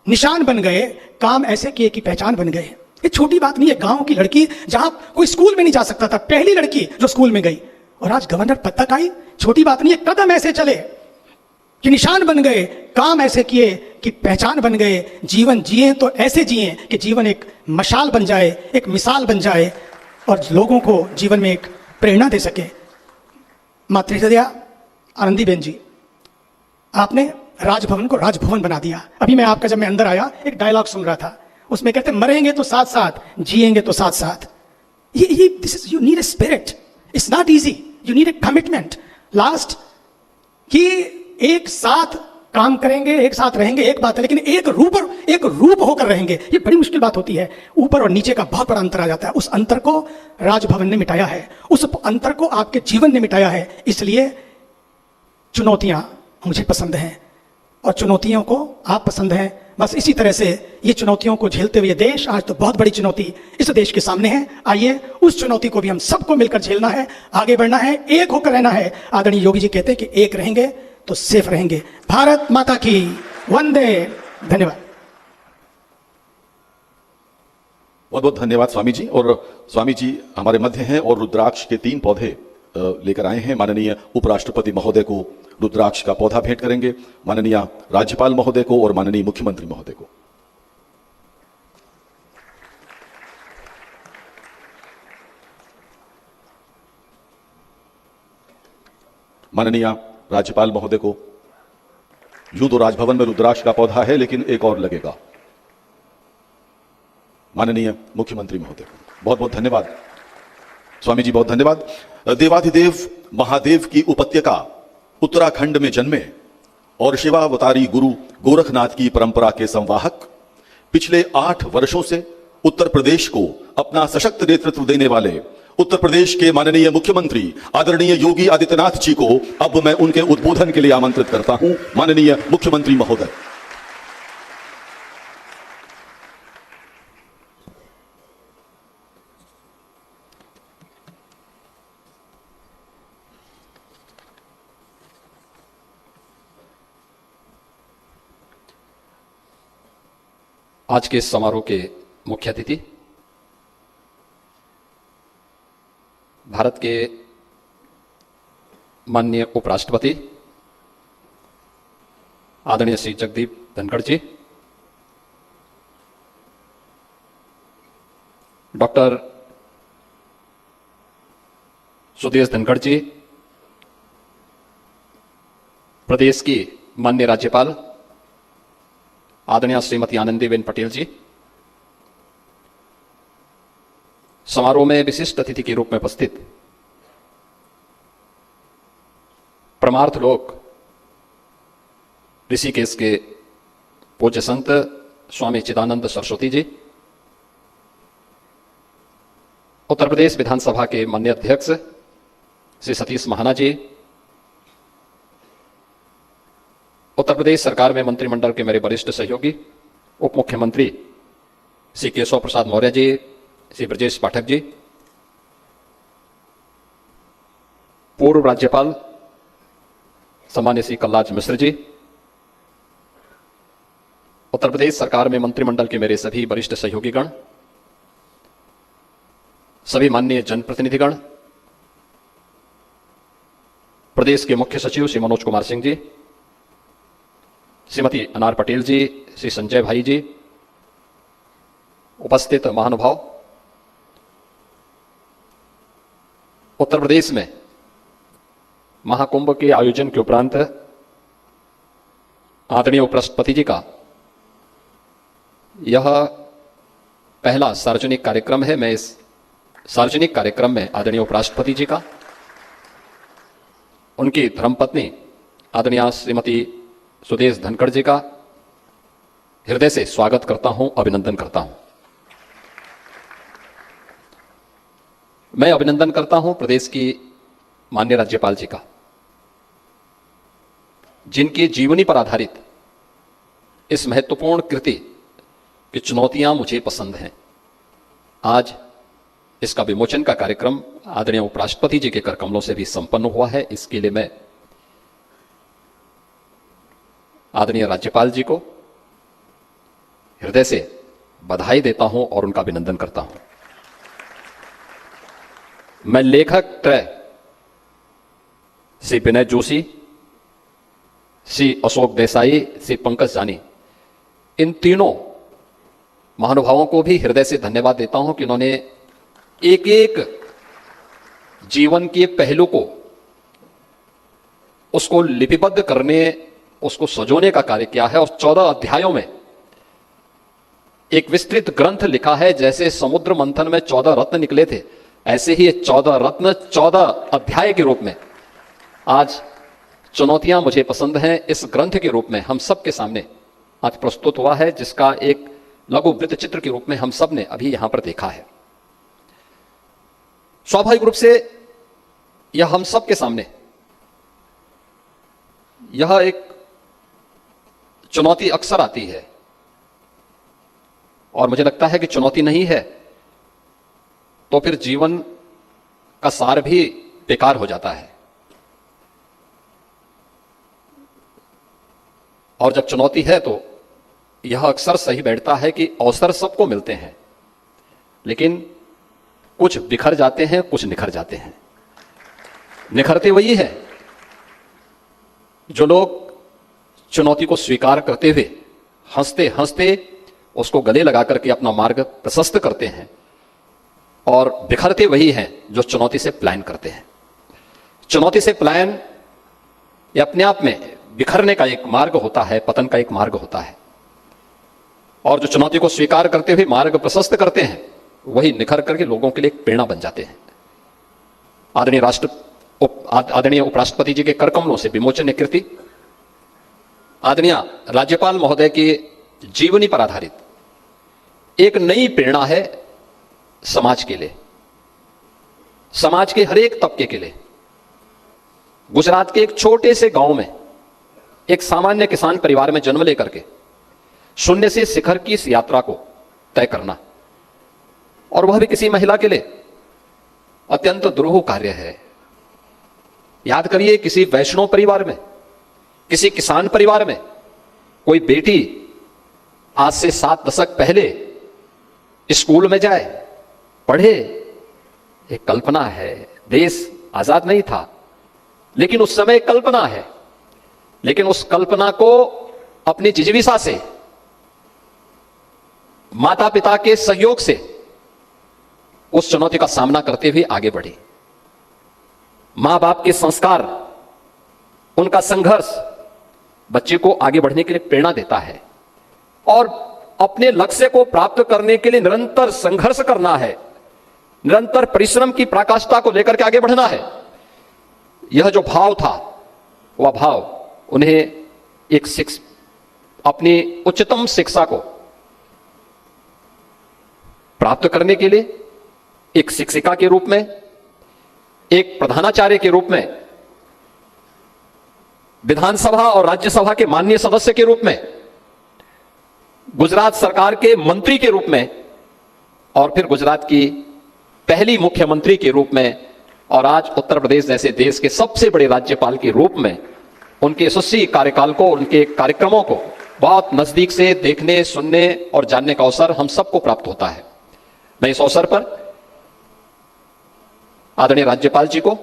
निशान बन गए, काम ऐसे किए कि पहचान बन गए। ये छोटी बात नहीं है। गांव की लड़की जहां कोई स्कूल में नहीं जा सकता था, पहली लड़की जो स्कूल में गई, और आज गवर्नर पद तक आई। छोटी बात नहीं है। कदम ऐसे चले कि निशान बन गए, काम ऐसे किए कि पहचान बन गए। जीवन जिए तो ऐसे जिए कि जीवन एक मशाल बन जाए, एक मिसाल बन जाए, और लोगों को जीवन में एक प्रेरणा दे सके। मातृहृदया आनंदीबेन जी, आपने राजभवन को राजभवन बना दिया। अभी मैं आपका, जब मैं अंदर आया, एक डायलॉग सुन रहा था, उसमें कहते मरेंगे तो साथ साथ, जिएंगे तो साथ साथ। ये this is, you need a spirit, it's not easy, you need a commitment. Last कि एक साथ काम करेंगे, एक साथ रहेंगे, एक बात है, लेकिन एक रूप होकर रहेंगे, ये बड़ी मुश्किल बात होती है। ऊपर और नीचे का बहुत बड़ा अंतर आ जाता है। उस अंतर को राजभवन ने मिटाया है, उस अंतर को आपके जीवन ने मिटाया है। इसलिए चुनौतियां मुझे पसंद हैं, और चुनौतियों को आप पसंद हैं। बस इसी तरह से ये चुनौतियों को झेलते हुए देश, आज तो बहुत बड़ी चुनौती इस देश के सामने है। आइए उस चुनौती को भी हम सबको मिलकर झेलना है, आगे बढ़ना है, एक होकर रहना है। आदरणीय योगी जी कहते हैं कि एक रहेंगे तो सेफ रहेंगे। भारत माता की वंदे। धन्यवाद। बहुत बहुत धन्यवाद स्वामी जी। और स्वामी जी हमारे मध्य हैं और रुद्राक्ष के 3 पौधे लेकर आए हैं। माननीय उपराष्ट्रपति महोदय को रुद्राक्ष का पौधा भेंट करेंगे, माननीय राज्यपाल महोदय को और माननीय मुख्यमंत्री महोदय को। माननीय राज्यपाल महोदय को, यूं तो राजभवन में रुद्राक्ष का पौधा है, लेकिन एक और लगेगा। माननीय मुख्यमंत्री महोदय को बहुत बहुत धन्यवाद। स्वामी जी बहुत धन्यवाद। देवाधिदेव महादेव की उपत्यका उत्तराखंड में जन्मे और शिवावतारी गुरु गोरखनाथ की परंपरा के संवाहक, पिछले 8 वर्षों से उत्तर प्रदेश को अपना सशक्त नेतृत्व देने वाले उत्तर प्रदेश के माननीय मुख्यमंत्री आदरणीय योगी आदित्यनाथ जी को अब मैं उनके उद्बोधन के लिए आमंत्रित करता हूं। माननीय मुख्यमंत्री महोदय। आज के इस समारोह के मुख्य अतिथि भारत के माननीय उपराष्ट्रपति आदरणीय श्री जगदीप धनखड़ जी, डॉक्टर सुदेश धनखड़ जी, प्रदेश की माननीय राज्यपाल आदरणीय श्रीमती आनंदीबेन पटेल जी, समारोह में विशिष्ट अतिथि के रूप में उपस्थित परमार्थ लोक ऋषिकेश के पूज्य संत स्वामी चिदानंद सरस्वती जी, उत्तर प्रदेश विधानसभा के माननीय अध्यक्ष श्री सतीश महाना जी, उत्तर प्रदेश सरकार में मंत्रिमंडल के मेरे वरिष्ठ सहयोगी उप मुख्यमंत्री श्री केशव प्रसाद मौर्य जी, श्री ब्रजेश पाठक जी, पूर्व राज्यपाल सम्मान्य श्री कलराज मिश्र जी, उत्तर प्रदेश सरकार में मंत्रिमंडल के मेरे सभी वरिष्ठ सहयोगीगण, सभी माननीय जनप्रतिनिधिगण, प्रदेश के मुख्य सचिव श्री मनोज कुमार सिंह जी, श्रीमती अनार पटेल जी, श्री संजय भाई जी, उपस्थित महानुभाव, उत्तर प्रदेश में महाकुंभ के आयोजन के उपरांत आदरणीय उपराष्ट्रपति जी का यह पहला सार्वजनिक कार्यक्रम है। मैं इस सार्वजनिक कार्यक्रम में आदरणीय उपराष्ट्रपति जी का, उनकी धर्मपत्नी आदरणीय श्रीमती सुदेश धनखड़ जी का, हृदय से स्वागत करता हूं, अभिनंदन करता हूं। मैं अभिनंदन करता हूं प्रदेश की माननीय राज्यपाल जी का, जिनकी जीवनी पर आधारित इस महत्वपूर्ण कृति की चुनौतियां मुझे पसंद हैं। आज इसका विमोचन का कार्यक्रम आदरणीय उपराष्ट्रपति जी के कर कमलों से भी संपन्न हुआ है। इसके लिए मैं आदरणीय राज्यपाल जी को हृदय से बधाई देता हूं और उनका अभिनंदन करता हूं। मैं लेखक त्रय श्री विनय जोशी, श्री अशोक देसाई, श्री पंकज जानी, इन तीनों महानुभावों को भी हृदय से धन्यवाद देता हूं कि उन्होंने एक एक जीवन के पहलू को उसको लिपिबद्ध करने, उसको सजोने का कार्य किया है और 14 अध्यायों में एक विस्तृत ग्रंथ लिखा है। जैसे समुद्र मंथन में 14 रत्न निकले थे, ऐसे ही ये 14 रत्न 14 अध्याय के रूप में आज चुनौतियां मुझे पसंद हैं इस ग्रंथ के रूप में हम सब के सामने आज प्रस्तुत हुआ है, जिसका एक लघु वृत्त चित्र के रूप में हम सब ने अभी यहां पर देखा है। स्वाभाविक रूप से यह हम सब के सामने यह एक चुनौती अक्सर आती है और मुझे लगता है कि चुनौती नहीं है तो फिर जीवन का सार भी बेकार हो जाता है। और जब चुनौती है तो यह अक्सर सही बैठता है कि अवसर सबको मिलते हैं, लेकिन कुछ बिखर जाते हैं, कुछ निखर जाते हैं। निखरते वही है जो लोग चुनौती को स्वीकार करते हुए हंसते हंसते उसको गले लगा करके अपना मार्ग प्रशस्त करते हैं, और बिखरते वही हैं जो चुनौती से पलायन करते हैं। चुनौती से पलायन ये अपने आप में बिखरने का एक मार्ग होता है, पतन का एक मार्ग होता है, और जो चुनौती को स्वीकार करते हुए मार्ग प्रशस्त करते हैं वही निखर करके लोगों के लिए एक प्रेरणा बन जाते हैं। आदरणीय उपराष्ट्रपति जी के कर कमलों से विमोचन कृति आदरणीय राज्यपाल महोदय की जीवनी पर आधारित एक नई प्रेरणा है समाज के लिए, समाज के हर एक तबके के लिए। गुजरात के एक छोटे से गांव में एक सामान्य किसान परिवार में जन्म लेकर के शून्य से शिखर की इस यात्रा को तय करना, और वह भी किसी महिला के लिए अत्यंत दुरूह कार्य है। याद करिए, किसी वैष्णव परिवार में, किसी किसान परिवार में कोई बेटी आज से 7 दशक पहले स्कूल में जाए, पढ़े, एक कल्पना है। देश आजाद नहीं था, लेकिन उस समय कल्पना है। लेकिन उस कल्पना को अपनी जिजीविका से, माता पिता के सहयोग से उस चुनौती का सामना करते हुए आगे बढ़ी। मां बाप के संस्कार, उनका संघर्ष बच्चे को आगे बढ़ने के लिए प्रेरणा देता है, और अपने लक्ष्य को प्राप्त करने के लिए निरंतर संघर्ष करना है, निरंतर परिश्रम की पराकाष्ठा को लेकर के आगे बढ़ना है। यह जो भाव था, वह भाव उन्हें अपनी उच्चतम शिक्षा को प्राप्त करने के लिए एक शिक्षिका के रूप में, एक प्रधानाचार्य के रूप में, विधानसभा और राज्यसभा के माननीय सदस्य के रूप में, गुजरात सरकार के मंत्री के रूप में, और फिर गुजरात की पहली मुख्यमंत्री के रूप में, और आज उत्तर प्रदेश जैसे देश के सबसे बड़े राज्यपाल के रूप में उनके यशस्वी कार्यकाल को, उनके कार्यक्रमों को बहुत नजदीक से देखने, सुनने और जानने का अवसर हम सबको प्राप्त होता है। मैं इस अवसर पर आदरणीय राज्यपाल जी को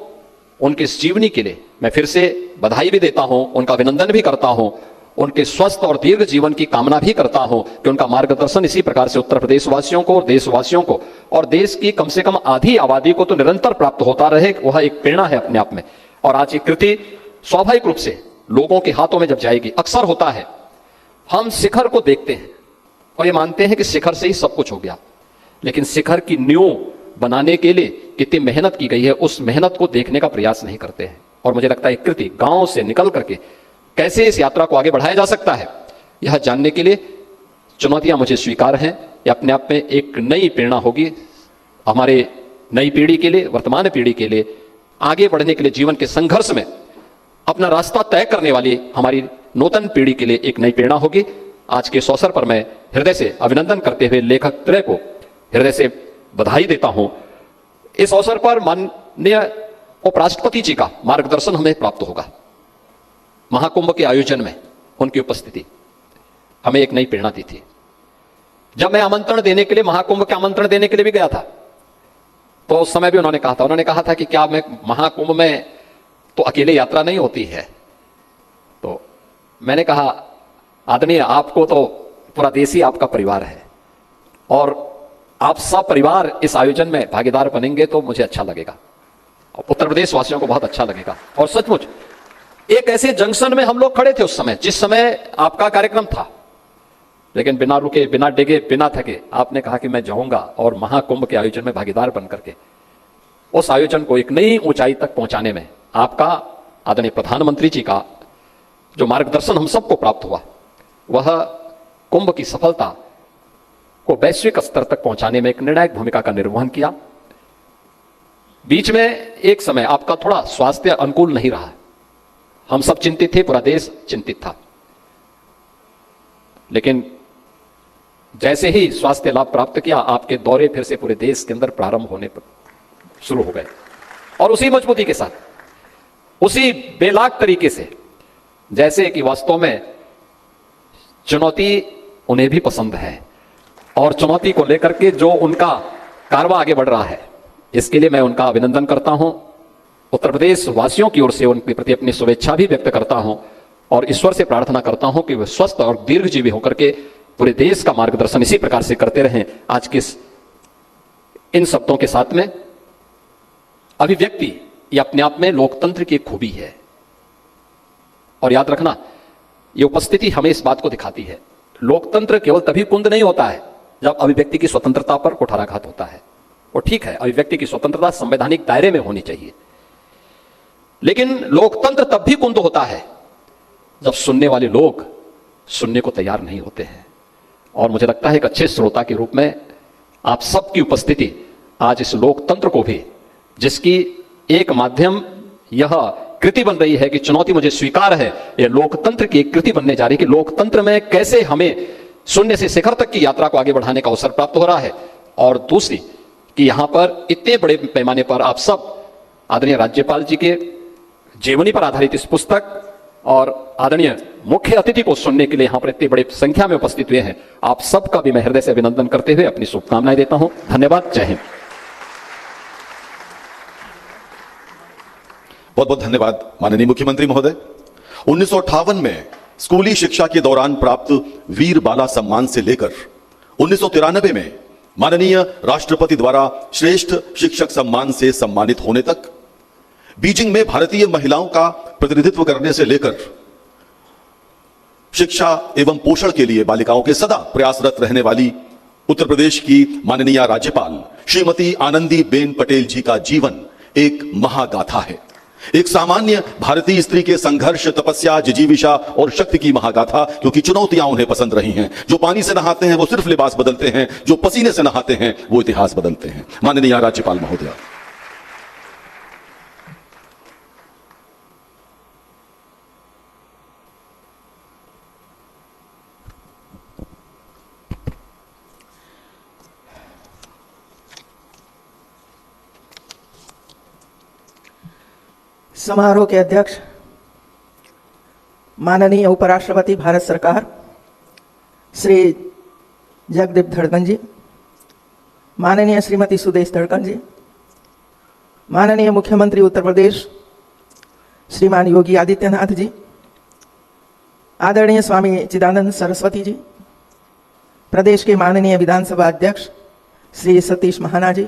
उनकी इस जीवनी के लिए मैं फिर से बधाई भी देता हूं, उनका अभिनंदन भी करता हूं, उनके स्वस्थ और दीर्घ जीवन की कामना भी करता हूं कि उनका मार्गदर्शन इसी प्रकार से उत्तर प्रदेश वासियों को और देशवासियों को और देश की कम से कम आधी आबादी को तो निरंतर प्राप्त होता रहे। वह एक प्रेरणा है अपने आप में। और आज ये कृति स्वाभाविक रूप से लोगों के हाथों में जब जाएगी, अक्सर होता है हम शिखर को देखते हैं और ये मानते हैं कि शिखर से ही सब कुछ हो गया, लेकिन शिखर की नींव बनाने के लिए कितनी मेहनत की गई है, उस मेहनत को देखने का प्रयास नहीं करते हैं। और मुझे लगता है कृति गांव से निकल करके कैसे इस यात्रा को आगे बढ़ाया जा सकता है, यह जानने के लिए चुनौतियां मुझे स्वीकार हैं। ये अपने आप में एक नई प्रेरणा होगी हमारे नई पीढ़ी के लिए, वर्तमान पीढ़ी के लिए, आगे बढ़ने के लिए, जीवन के संघर्ष में अपना रास्ता तय करने वाली हमारी नूतन पीढ़ी के लिए एक नई प्रेरणा होगी। आज के इस अवसर पर मैं हृदय से अभिनंदन करते हुए लेखक त्रय को हृदय से बधाई देता हूं। इस अवसर पर माननीय उपराष्ट्रपति जी का मार्गदर्शन हमें प्राप्त होगा। महाकुंभ के आयोजन में उनकी उपस्थिति हमें एक नई प्रेरणा दी थी। जब मैं आमंत्रण देने के लिए, महाकुंभ के आमंत्रण देने के लिए भी गया था, तो उस समय भी उन्होंने कहा था कि क्या मैं महाकुंभ में तो अकेले यात्रा नहीं होती है। तो मैंने कहा, आदरणीय, आपको तो पूरा देश ही आपका परिवार है और आप सब परिवार इस आयोजन में भागीदार बनेंगे तो मुझे अच्छा लगेगा और उत्तर प्रदेश वासियों को बहुत अच्छा लगेगा। और सचमुच एक ऐसे जंक्शन में हम लोग खड़े थे उस समय, जिस समय आपका कार्यक्रम था, लेकिन बिना रुके, बिना डिगे, बिना थके आपने कहा कि मैं जाऊंगा और महाकुंभ के आयोजन में भागीदार बन करके उस आयोजन को एक नई ऊंचाई तक पहुंचाने में आपका, आदरणीय प्रधानमंत्री जी का जो मार्गदर्शन हम सबको प्राप्त हुआ, वह कुंभ की सफलता को वैश्विक स्तर तक पहुंचाने में एक निर्णायक भूमिका का निर्वहन किया। बीच में एक समय आपका थोड़ा स्वास्थ्य अनुकूल नहीं रहा, हम सब चिंतित थे, पूरा देश चिंतित था, लेकिन जैसे ही स्वास्थ्य लाभ प्राप्त किया, आपके दौरे फिर से पूरे देश के अंदर प्रारंभ होने पर शुरू हो गए और उसी मजबूती के साथ, उसी बेलाग तरीके से, जैसे कि वास्तव में चुनौती उन्हें भी पसंद है और चुनौती को लेकर के जो उनका कारवां आगे बढ़ रहा है, इसके लिए मैं उनका अभिनंदन करता हूं। उत्तर प्रदेश वासियों की ओर से उनके प्रति अपनी शुभेच्छा भी व्यक्त करता हूं और ईश्वर से प्रार्थना करता हूं कि वे स्वस्थ और दीर्घजीवी होकर के पूरे देश का मार्गदर्शन इसी प्रकार से करते रहें। आज के इन शब्दों के साथ में अभिव्यक्ति ये अपने आप में लोकतंत्र की एक खूबी है और याद रखना, ये उपस्थिति हमें इस बात को दिखाती है, लोकतंत्र केवल तभी कुंद नहीं होता है जब अभिव्यक्ति की स्वतंत्रता पर कुठाराघात होता है। और ठीक है, अभिव्यक्ति की स्वतंत्रता संवैधानिक दायरे में होनी चाहिए, लेकिन लोकतंत्र तब भी कुंद होता है जब सुनने वाले लोग सुनने को तैयार नहीं होते हैं। और मुझे लगता है एक अच्छे श्रोता के रूप में आप सबकी उपस्थिति आज इस लोकतंत्र को भी, जिसकी एक माध्यम यह कृति बन रही है कि चुनौती मुझे स्वीकार है, यह लोकतंत्र की एक कृति बनने जा रही है कि लोकतंत्र में कैसे हमें शून्य से शिखर तक की यात्रा को आगे बढ़ाने का अवसर प्राप्त हो रहा है। और दूसरी कि यहां पर इतने बड़े पैमाने पर आप सब आदरणीय राज्यपाल जी के जीवनी पर आधारित इस पुस्तक और आदरणीय मुख्य अतिथि को सुनने के लिए यहां पर इतनी बड़ी संख्या में उपस्थित हुए हैं। आप सबका भी मैं हृदय से अभिनंदन करते हुए अपनी शुभकामनाएं देता हूं। धन्यवाद। जय हिंद। बहुत बहुत धन्यवाद माननीय मुख्यमंत्री महोदय। 1958 में स्कूली शिक्षा के दौरान प्राप्त वीर बाला सम्मान से लेकर 1993 में माननीय राष्ट्रपति द्वारा श्रेष्ठ शिक्षक सम्मान से सम्मानित होने तक, बीजिंग में भारतीय महिलाओं का प्रतिनिधित्व करने से लेकर शिक्षा एवं पोषण के लिए बालिकाओं के सदा प्रयासरत रहने वाली उत्तर प्रदेश की माननीय राज्यपाल श्रीमती आनंदीबेन पटेल जी का जीवन एक महागाथा है, एक सामान्य भारतीय स्त्री के संघर्ष, तपस्या, जिजीविषा और शक्ति की महागाथा। क्योंकि चुनौतियां उन्हें पसंद रही हैं। जो पानी से नहाते हैं वो सिर्फ लिबास बदलते हैं, जो पसीने से नहाते हैं वो इतिहास बदलते हैं। माननीय राज्यपाल महोदया। समारोह के अध्यक्ष माननीय उपराष्ट्रपति भारत सरकार श्री जगदीप धनखड़ जी, माननीय श्रीमती सुदेश धनखड़ जी, माननीय मुख्यमंत्री उत्तर प्रदेश श्रीमान योगी आदित्यनाथ जी, आदरणीय स्वामी चिदानंद सरस्वती जी, प्रदेश के माननीय विधानसभा अध्यक्ष श्री सतीश महाना जी,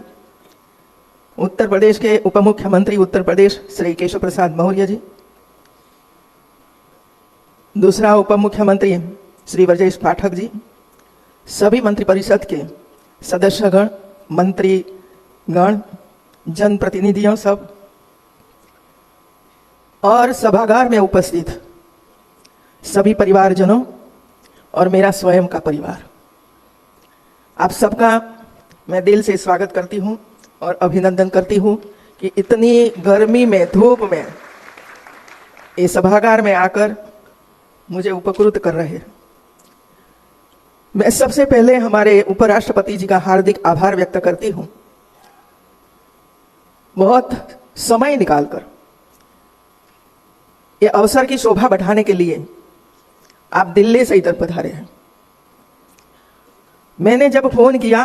उत्तर प्रदेश के उप मुख्यमंत्री उत्तर प्रदेश श्री केशव प्रसाद मौर्य जी, दूसरा उप मुख्यमंत्री श्री ब्रजेश पाठक जी, सभी मंत्रिपरिषद के सदस्यगण, मंत्रीगण, जनप्रतिनिधियों सब, और सभागार में उपस्थित सभी परिवारजनों और मेरा स्वयं का परिवार, आप सबका मैं दिल से स्वागत करती हूँ और अभिनंदन करती हूँ कि इतनी गर्मी में, धूप में इस सभागार में आकर मुझे उपकृत कर रहे हैं। मैं सबसे पहले हमारे उपराष्ट्रपति जी का हार्दिक आभार व्यक्त करती हूँ। बहुत समय निकालकर ये अवसर की शोभा बढ़ाने के लिए आप दिल्ली से इधर पधारे हैं। मैंने जब फोन किया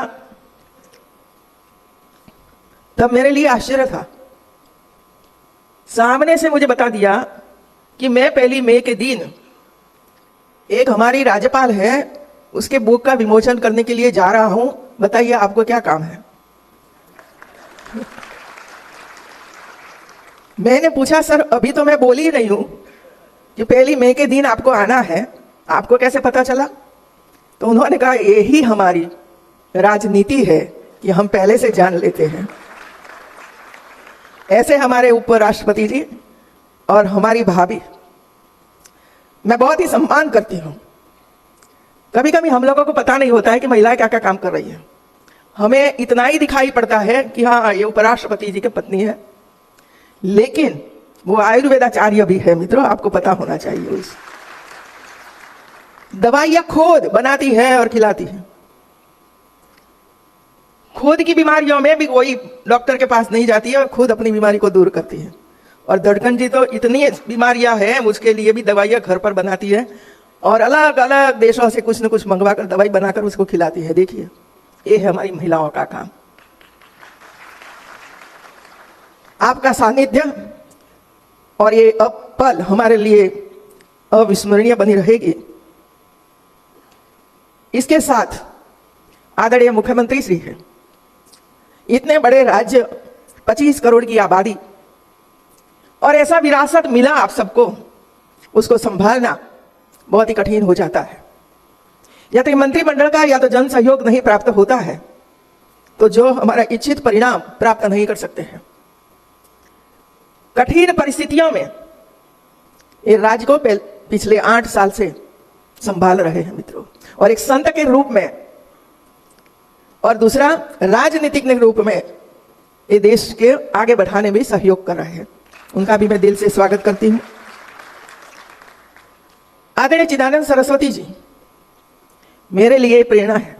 तब मेरे लिए आश्चर्य था। सामने से मुझे बता दिया कि मैं 1 मई के दिन एक हमारी राज्यपाल है, उसके बुक का विमोचन करने के लिए जा रहा हूं, बताइए आपको क्या काम है। मैंने पूछा, सर अभी तो मैं बोली ही नहीं हूं कि 1 मई के दिन आपको आना है, आपको कैसे पता चला? तो उन्होंने कहा यही हमारी राजनीति है कि हम पहले से जान लेते हैं। ऐसे हमारे उपराष्ट्रपति जी और हमारी भाभी, मैं बहुत ही सम्मान करती हूँ। कभी कभी हम लोगों को पता नहीं होता है कि महिलाएं क्या क्या काम कर रही है। हमें इतना ही दिखाई पड़ता है कि हाँ ये उपराष्ट्रपति जी की पत्नी है, लेकिन वो आयुर्वेदाचार्य भी है मित्रों, आपको पता होना चाहिए। उस दवाइयां खुद बनाती है और खिलाती है। खुद की बीमारियों में भी कोई डॉक्टर के पास नहीं जाती है और खुद अपनी बीमारी को दूर करती है। और धड़कन जी तो इतनी बीमारियां हैं, उसके लिए भी दवाइयां घर पर बनाती है और अलग अलग देशों से कुछ न कुछ मंगवा कर दवाई बनाकर उसको खिलाती है। देखिए, ये है हमारी महिलाओं का काम। आपका सानिध्य और ये पल हमारे लिए अविस्मरणीय बनी रहेगी। इसके साथ आदरणीय मुख्यमंत्री श्री है, इतने बड़े राज्य, 25 करोड़ की आबादी और ऐसा विरासत मिला आप सबको, उसको संभालना बहुत ही कठिन हो जाता है। या तो मंत्रिमंडल का या तो जन सहयोग नहीं प्राप्त होता है तो जो हमारा इच्छित परिणाम प्राप्त नहीं कर सकते हैं। कठिन परिस्थितियों में ये राज्य को पिछले 8 साल से संभाल रहे हैं मित्रों, और एक संत के रूप में और दूसरा राजनीतिक रूप में ये देश के आगे बढ़ाने में सहयोग कर रहे हैं। उनका भी मैं दिल से स्वागत करती हूं। आदरणीय चिदानंद सरस्वती जी मेरे लिए प्रेरणा है।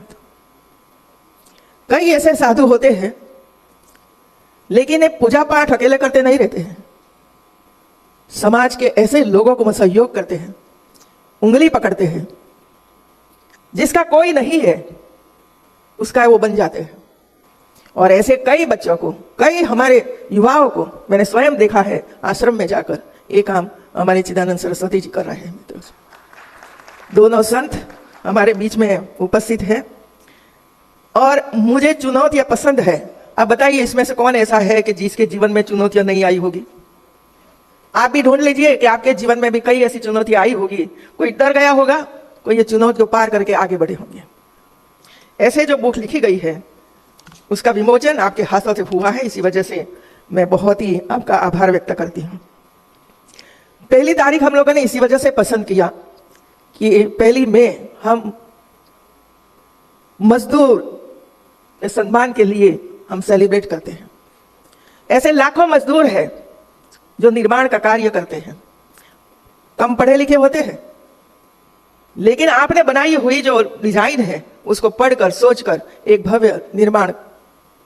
कई ऐसे साधु होते हैं लेकिन ये पूजा पाठ अकेले करते नहीं रहते हैं, समाज के ऐसे लोगों को सहयोग करते हैं, उंगली पकड़ते हैं, जिसका कोई नहीं है उसका वो बन जाते हैं। और ऐसे कई बच्चों को, कई हमारे युवाओं को मैंने स्वयं देखा है आश्रम में जाकर। ये काम हमारे चिदानंद सरस्वती जी कर रहे हैं मित्रों। दोनों संत हमारे बीच में उपस्थित है और मुझे चुनौतियां पसंद है। अब बताइए इसमें से कौन ऐसा है कि जिसके जीवन में चुनौतियां नहीं आई होगी? आप भी ढूंढ लीजिए कि आपके जीवन में भी कई ऐसी चुनौतियां आई होगी। कोई डर गया होगा, कोई ये चुनौती को पार करके आगे बढ़े होंगे। ऐसे जो बुक लिखी गई है उसका विमोचन आपके हाथों से हुआ है, इसी वजह से मैं बहुत ही आपका आभार व्यक्त करती हूँ। 1 तारीख हम लोगों ने इसी वजह से पसंद किया कि 1 मई हम मजदूर सम्मान के लिए हम सेलिब्रेट करते हैं। ऐसे लाखों मजदूर हैं जो निर्माण का कार्य करते हैं, कम पढ़े लिखे होते हैं, लेकिन आपने बनाई हुई जो डिजाइन है उसको पढ़कर सोचकर एक भव्य निर्माण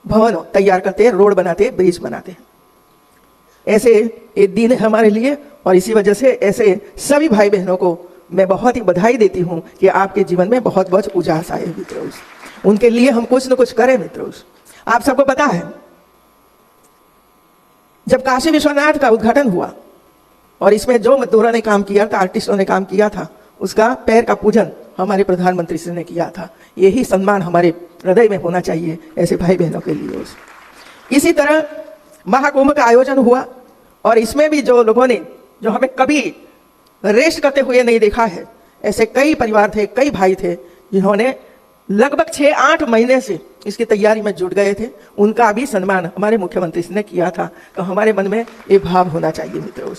भवन तैयार करते हैं, रोड बनाते हैं, ब्रिज बनाते हैं। ऐसे एक दिन है हमारे लिए और इसी वजह से ऐसे सभी भाई बहनों को मैं बहुत ही बधाई देती हूं कि आपके जीवन में बहुत बहुत उजास आए मित्रों। उनके लिए हम कुछ न कुछ करें मित्रों। आप सबको पता है जब काशी विश्वनाथ का उद्घाटन हुआ और इसमें जो मजदूरों ने काम किया था, आर्टिस्टों ने काम किया था, उसका पैर का पूजन हमारे प्रधानमंत्री जी ने किया था। यही सम्मान हमारे हृदय में होना चाहिए ऐसे भाई बहनों के लिए। इसी तरह महाकुंभ का आयोजन हुआ और इसमें भी जो लोगों ने, जो हमें कभी रेस्ट करते हुए नहीं देखा है, ऐसे कई परिवार थे, कई भाई थे जिन्होंने लगभग 6-8 महीने से इसकी तैयारी में जुट गए थे। उनका भी सम्मान हमारे मुख्यमंत्री ने किया था। तो हमारे मन में ये भाव होना चाहिए मित्रों।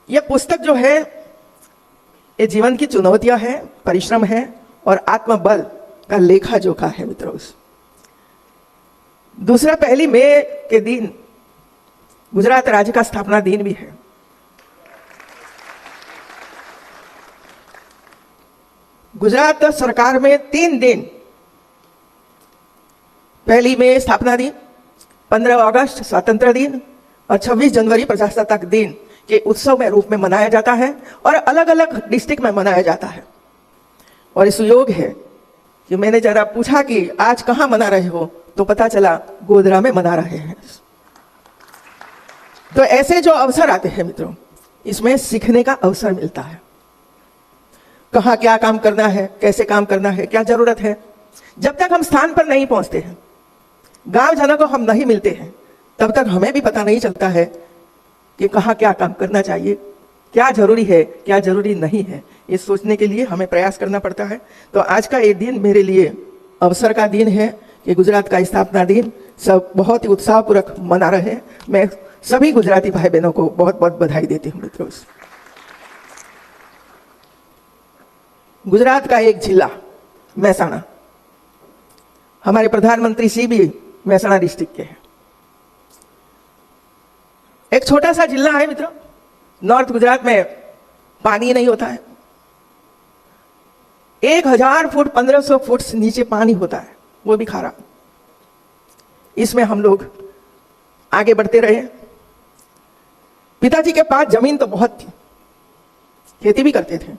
यह पुस्तक जो है ये जीवन की चुनौतियां हैं, परिश्रम है और आत्मबल का लेखा जोखा है मित्रों। दूसरा, 1 मई के दिन गुजरात राज्य का स्थापना दिन भी है। गुजरात सरकार में 3 दिन, 1 मई स्थापना दिन, 15 अगस्त स्वतंत्र दिन और 26 जनवरी प्रजासत्ताक दिन के उत्सव में रूप में मनाया जाता है और अलग अलग डिस्ट्रिक्ट में मनाया जाता है। और इस योग है कि मैंने जरा पूछा कि आज कहाँ मना रहे हो, तो पता चला गोधरा में मना रहे हैं। तो ऐसे जो अवसर आते हैं मित्रों, इसमें सीखने का अवसर मिलता है। कहाँ क्या काम करना है, कैसे काम करना है, क्या जरूरत है। जब तक हम स्थान पर नहीं पहुंचते हैं, गांव जनों को हम नहीं मिलते हैं, तब तक हमें भी पता नहीं चलता है कि कहाँ क्या काम करना चाहिए, क्या जरूरी है, क्या जरूरी नहीं है। ये सोचने के लिए हमें प्रयास करना पड़ता है। तो आज का ये दिन मेरे लिए अवसर का दिन है कि गुजरात का स्थापना दिन सब बहुत ही उत्साहपूर्वक मना रहे हैं। मैं सभी गुजराती भाई बहनों को बहुत बहुत बधाई देती हूँ मित्रों। गुजरात का एक जिला महसाणा, हमारे प्रधानमंत्री श्री भी महसाणा डिस्ट्रिक्ट के हैं। एक छोटा सा जिला है मित्रों। नॉर्थ गुजरात में पानी नहीं होता है। 1000 फुट 1500 फुट से नीचे पानी होता है, वो भी खारा। इसमें हम लोग आगे बढ़ते रहे। पिताजी के पास जमीन तो बहुत थी, खेती भी करते थे,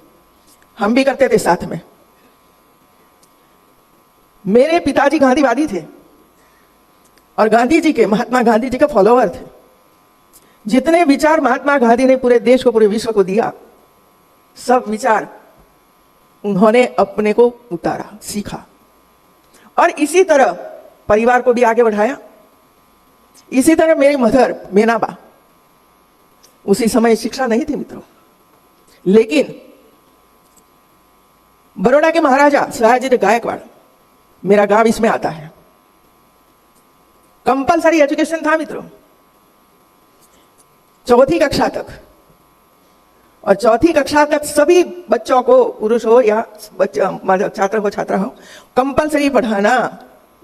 हम भी करते थे साथ में। मेरे पिताजी गांधीवादी थे और गांधी जी के, महात्मा गांधी जी के फॉलोअर थे। जितने विचार महात्मा गांधी ने पूरे देश को, पूरे विश्व को दिया, सब विचार उन्होंने अपने को उतारा, सीखा और इसी तरह परिवार को भी आगे बढ़ाया। इसी तरह मेरी मदर मेनाबा, उसी समय शिक्षा नहीं थी मित्रों, लेकिन बड़ौदा के महाराजा सयाजी गायकवाड़, मेरा गांव इसमें आता है, कंपलसरी एजुकेशन था मित्रों, 4th कक्षा तक। और 4th कक्षा तक सभी बच्चों को, पुरुष हो या छात्र हो छात्रा हो, कंपलसरी पढ़ाना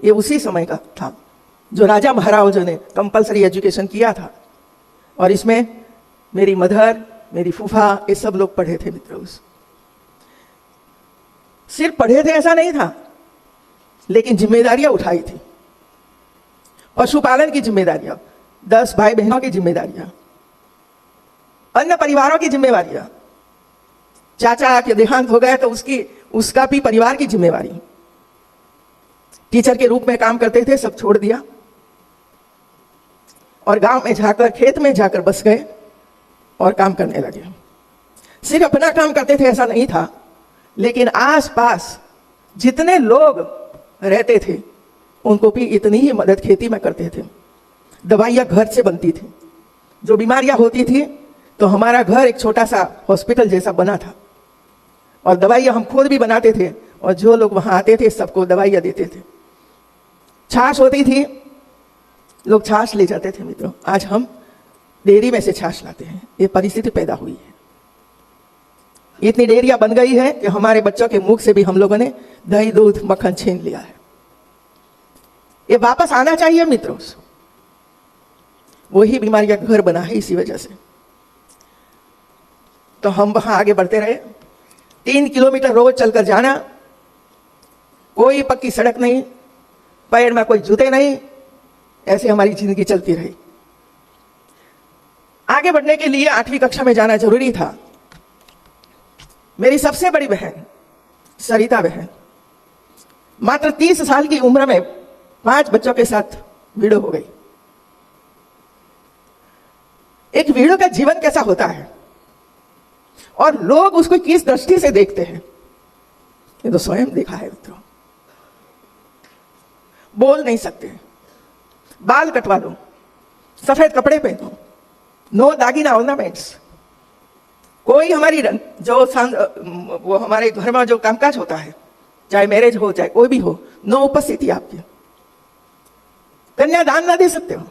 ये उसी समय का था जो राजा महाराजाओं ने कंपलसरी एजुकेशन किया था। और इसमें मेरी मदर, मेरी फूफा, ये सब लोग पढ़े थे मित्रों। सिर्फ पढ़े थे ऐसा नहीं था, लेकिन जिम्मेदारियां उठाई थी। पशुपालन की जिम्मेदारियां, 10 भाई बहनों की जिम्मेदारियां, अन्य परिवारों की जिम्मेवारियां। चाचा के देहांत हो गए तो उसका भी परिवार की जिम्मेवारी। टीचर के रूप में काम करते थे, सब छोड़ दिया और गांव में जाकर, खेत में जाकर बस गए और काम करने लगे। सिर्फ अपना काम करते थे ऐसा नहीं था, लेकिन आसपास जितने लोग रहते थे उनको भी इतनी ही मदद खेती में करते थे। दवाइयाँ घर से बनती थी। जो बीमारियां होती थी तो हमारा घर एक छोटा सा हॉस्पिटल जैसा बना था और दवाइयाँ हम खुद भी बनाते थे और जो लोग वहाँ आते थे सबको दवाइयाँ देते थे। छाछ होती थी, लोग छाछ ले जाते थे मित्रों। आज हम डेयरी में से छाछ लाते हैं। ये परिस्थिति पैदा हुई है। इतनी डेयरियां बन गई है कि हमारे बच्चों के मुख से भी हम लोगों ने दही, दूध, मक्खन छीन लिया है। ये वापस आना चाहिए मित्रों। वही बीमारियां घर बना है इसी वजह से। तो हम वहां आगे बढ़ते रहे। 3 किलोमीटर रोज चलकर जाना, कोई पक्की सड़क नहीं, पैर में कोई जूते नहीं, ऐसे हमारी जिंदगी चलती रही। आगे बढ़ने के लिए 8वीं कक्षा में जाना जरूरी था। मेरी सबसे बड़ी बहन सरिता बहन मात्र 30 साल की उम्र में 5 बच्चों के साथ विडो हो गई। एक विडो का जीवन कैसा होता है और लोग उसको किस दृष्टि से देखते हैं, ये तो स्वयं देखा है मित्रों। बोल नहीं सकते, बाल कटवा लो, सफेद कपड़े पहनो, नो दागिना ऑर्नामेंट्स। कोई हमारी वो हमारे घर में जो कामकाज होता है, चाहे मैरिज हो चाहे कोई भी हो, नो उपस्थिति आपकी। कन्यादान ना दे सकते हो।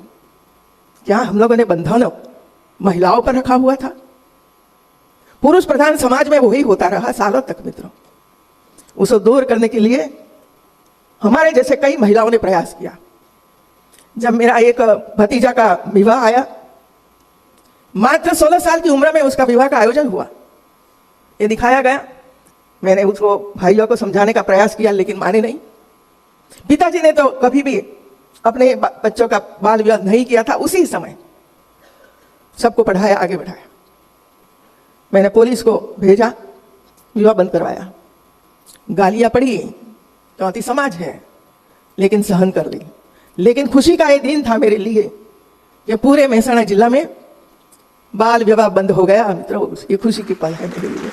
क्या हम लोगों ने बंधन महिलाओं पर रखा हुआ था? पुरुष प्रधान समाज में वही होता रहा सालों तक मित्रों। उसको दूर करने के लिए हमारे जैसे कई महिलाओं ने प्रयास किया। जब मेरा एक भतीजा का विवाह आया, मात्र 16 साल की उम्र में उसका विवाह का आयोजन हुआ, ये दिखाया गया। मैंने उसको भाइयों को समझाने का प्रयास किया, लेकिन माने नहीं। पिताजी ने तो कभी भी अपने बच्चों का बाल विवाह नहीं किया था। उसी समय सबको पढ़ाया, आगे बढ़ाया। मैंने पुलिस को भेजा, विवाह बंद करवाया। गालियां पड़ी क्योंकि समाज है, लेकिन सहन कर ली। लेकिन खुशी का ये दिन था मेरे लिए कि पूरे महसाणा जिला में बाल विवाह बंद हो गया। मित्रों, ये खुशी की पल है मेरे लिए।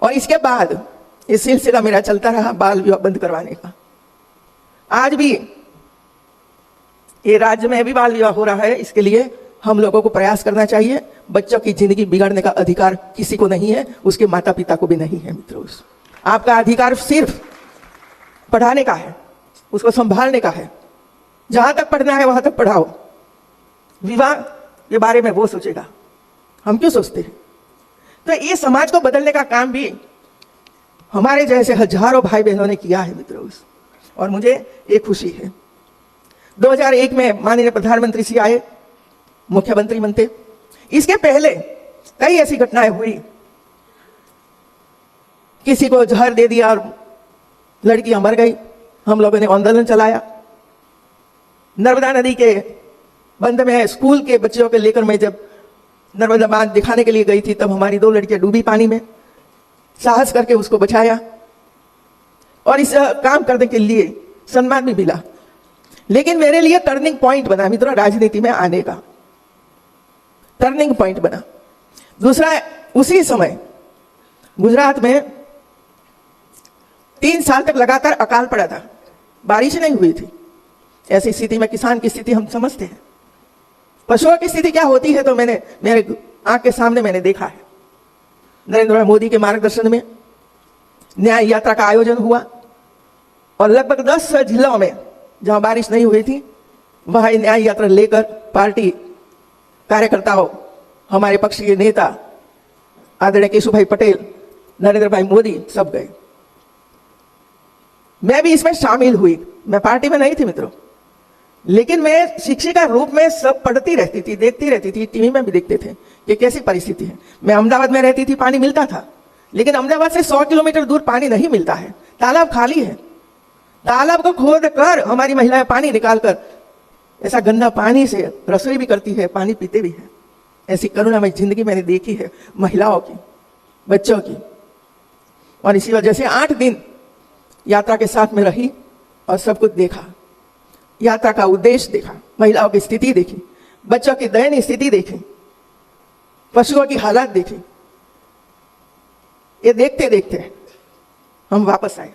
और इसके बाद ये सिलसिला मेरा चलता रहा बाल विवाह बंद करवाने का। आज भी ये राज्य में भी बाल विवाह हो रहा है। इसके लिए हम लोगों को प्रयास करना चाहिए। बच्चों की जिंदगी बिगाड़ने का अधिकार किसी को नहीं है, उसके माता पिता को भी नहीं है। मित्रों, आपका अधिकार सिर्फ पढ़ाने का है, उसको संभालने का है। जहां तक पढ़ना है वहां तक पढ़ाओ। विवाह के बारे में वो सोचेगा, हम क्यों सोचते हैं? तो ये समाज को बदलने का काम भी हमारे जैसे हजारों भाई बहनों ने किया है मित्रों, और मुझे ये खुशी है। 2001 में माननीय प्रधानमंत्री जी आए, मुख्यमंत्री बनते। इसके पहले कई ऐसी घटनाएं हुई, किसी को जहर दे दिया और लड़कियां मर गई। हम लोगों ने आंदोलन चलाया। नर्मदा नदी के बंद में स्कूल के बच्चों को लेकर मैं जब नर्मदा बांध दिखाने के लिए गई थी, तब हमारी 2 लड़कियां डूबी पानी में। साहस करके उसको बचाया और इस काम करने के लिए सम्मान भी मिला। लेकिन मेरे लिए टर्निंग पॉइंट बना मित्रों, राजनीति में आने का टर्निंग पॉइंट बना। दूसरा, उसी समय गुजरात में 3 साल तक लगातार अकाल पड़ा था, बारिश नहीं हुई थी। ऐसी स्थिति में किसान की स्थिति हम समझते हैं, पशुओं की स्थिति क्या होती है, तो मैंने मेरे आंख के सामने मैंने देखा है। नरेंद्र मोदी के मार्गदर्शन में न्याय यात्रा का आयोजन हुआ और लगभग 10 जिलों में जहां बारिश नहीं हुई थी, वहां न्याय यात्रा लेकर पार्टी कार्यकर्ताओं, हमारे पक्ष के नेता आदरणीय केशुभाई पटेल, नरेंद्र भाई मोदी सब गए। मैं भी इसमें शामिल हुई। मैं पार्टी में नहीं थी मित्रों, लेकिन मैं शिक्षिका रूप में सब पढ़ती रहती थी, देखती रहती थी। टीवी में भी देखते थे कि कैसी परिस्थिति है। मैं अहमदाबाद में रहती थी, पानी मिलता था, लेकिन अहमदाबाद से 100 किलोमीटर दूर पानी नहीं मिलता है। तालाब खाली है। तालाब को खोद कर हमारी महिलाएं पानी निकालकर ऐसा गंदा पानी से रसोई भी करती है, पानी पीते भी है। ऐसी करुणामय जिंदगी मैंने देखी है महिलाओं की, बच्चों की। और इसी वजह से 8 दिन यात्रा के साथ में रही और सब कुछ देखा। यात्रा का उद्देश्य देखा, महिलाओं की स्थिति देखी, बच्चों की दयनीय स्थिति देखी, पशुओं की हालात देखी। ये देखते देखते हम वापस आए।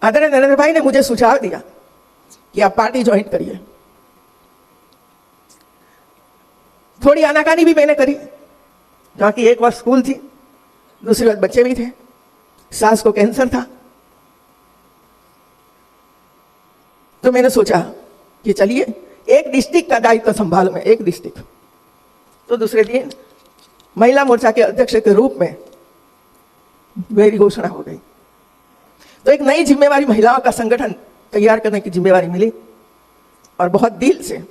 आदरणीय नरेंद्र भाई ने मुझे सुझाव दिया कि आप पार्टी ज्वाइन करिए। थोड़ी आनाकानी भी मैंने करी, क्योंकि एक बार स्कूल थी, दूसरी बार बच्चे भी थे, सास को कैंसर था। तो मैंने सोचा कि चलिए एक डिस्ट्रिक्ट का दायित्व संभालूं मैं, एक डिस्ट्रिक्ट। तो दूसरे दिन महिला मोर्चा के अध्यक्ष के रूप में मेरी घोषणा हो गई। तो एक नई जिम्मेवारी, महिलाओं का संगठन तैयार करने की जिम्मेवारी मिली और बहुत दिल से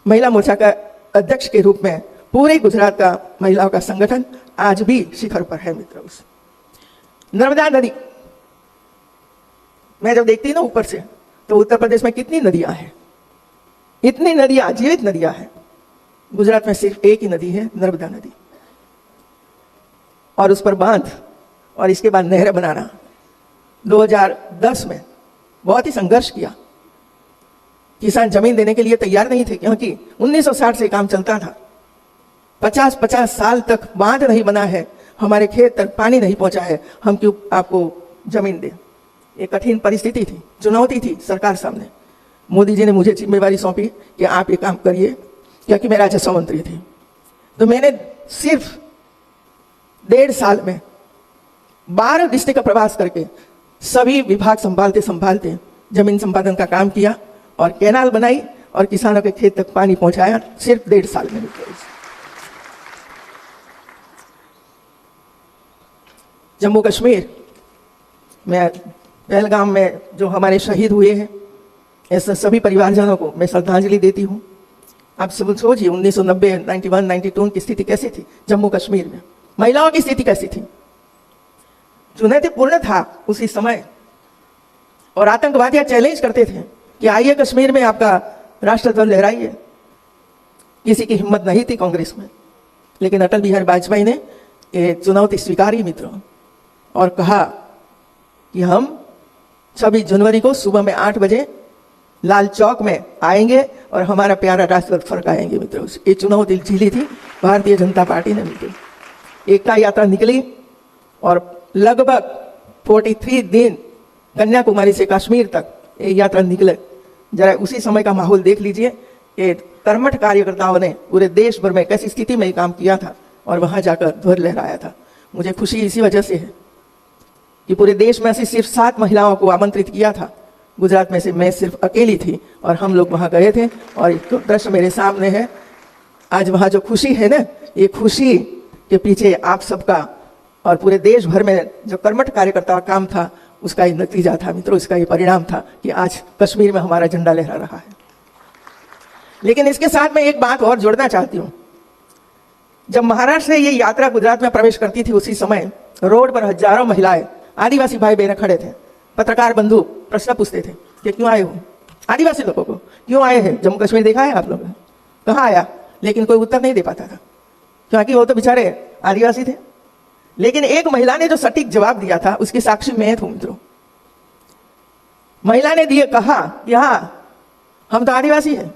महिला मोर्चा का अध्यक्ष के रूप में पूरे गुजरात का महिलाओं का संगठन आज भी शिखर पर है मित्रों। नर्मदा नदी मैं जब देखती ना ऊपर से, तो उत्तर प्रदेश में कितनी नदियां हैं, इतनी नदियां, जीवित नदियां हैं। गुजरात में सिर्फ एक ही नदी है, नर्मदा नदी, और उस पर बांध और इसके बाद नहर बनाना। 2010 में बहुत ही संघर्ष किया। किसान जमीन देने के लिए तैयार नहीं थे, क्योंकि 1960 से काम चलता था। 50-50 साल तक बांध नहीं बना है, हमारे खेत तक पानी नहीं पहुंचा है, हम क्यों आपको जमीन दें। एक कठिन परिस्थिति थी, चुनौती थी सरकार सामने। मोदी जी ने मुझे जिम्मेवारी सौंपी कि आप ये काम करिए, क्योंकि मैं राजस्व मंत्री थी। तो मैंने सिर्फ 1.5 साल में 12 डिस्ट्रिक्ट का प्रवास करके सभी विभाग संभालते संभालते जमीन संपादन का काम किया और कैनाल बनाई और किसानों के खेत तक पानी पहुंचाया, सिर्फ 1.5 साल में। जम्मू कश्मीर में पहलगाम में जो हमारे शहीद हुए हैं, ऐसे सभी परिवारजनों को मैं श्रद्धांजलि देती हूँ। आप सब सोचिए 1990, 91, 92 की स्थिति कैसी थी जम्मू कश्मीर में, महिलाओं की स्थिति कैसी थी, चुनौतीपूर्ण था उसी समय। और आतंकवादियां चैलेंज करते थे कि आइए कश्मीर में आपका राष्ट्रध्वज लहराइए। किसी की हिम्मत नहीं थी कांग्रेस में, लेकिन अटल बिहारी वाजपेयी ने ये चुनौती स्वीकारी मित्रों, और कहा कि हम 26 जनवरी को सुबह में 8 बजे लाल चौक में आएंगे और हमारा प्यारा राष्ट्रध्वज फहराएंगे मित्रों। ये चुनौती झेली थी भारतीय जनता पार्टी ने मित्रों। एकता यात्रा निकली और लगभग 43 दिन कन्याकुमारी से कश्मीर तक ये यात्रा निकले। जरा उसी समय का माहौल देख लीजिए कि कर्मठ कार्यकर्ताओं ने पूरे देश भर में कैसी स्थिति में काम किया था और वहां जाकर ध्वज लहराया था। मुझे खुशी इसी वजह से है कि पूरे देश में से सिर्फ 7 महिलाओं को आमंत्रित किया था, गुजरात में से मैं सिर्फ अकेली थी और हम लोग वहां गए थे। और एक दृश्य मेरे सामने है, आज वहां जो खुशी है ना, ये खुशी के पीछे आप सबका और पूरे देश भर में जो कर्मठ कार्यकर्ता का काम था, उसका ये नतीजा था मित्रों, इसका ये परिणाम था कि आज कश्मीर में हमारा झंडा लहरा रहा है। लेकिन इसके साथ मैं एक बात और जोड़ना चाहती हूँ। जब महाराष्ट्र से ये यात्रा गुजरात में प्रवेश करती थी, उसी समय रोड पर हजारों महिलाएं, आदिवासी भाई बहन खड़े थे। पत्रकार बंधु प्रश्न पूछते थे कि क्यों आए हो, आदिवासी लोगों को क्यों आए हैं, जम्मू कश्मीर देखा है आप लोगों ने, कहाँ आया, लेकिन कोई उत्तर नहीं दे पाता था क्योंकि वो तो बेचारे आदिवासी थे। लेकिन एक महिला ने जो सटीक जवाब दिया था, उसकी साक्षी मैं हूं मित्रों। महिला ने दिए कहा कि हाँ, हम तो आदिवासी हैं,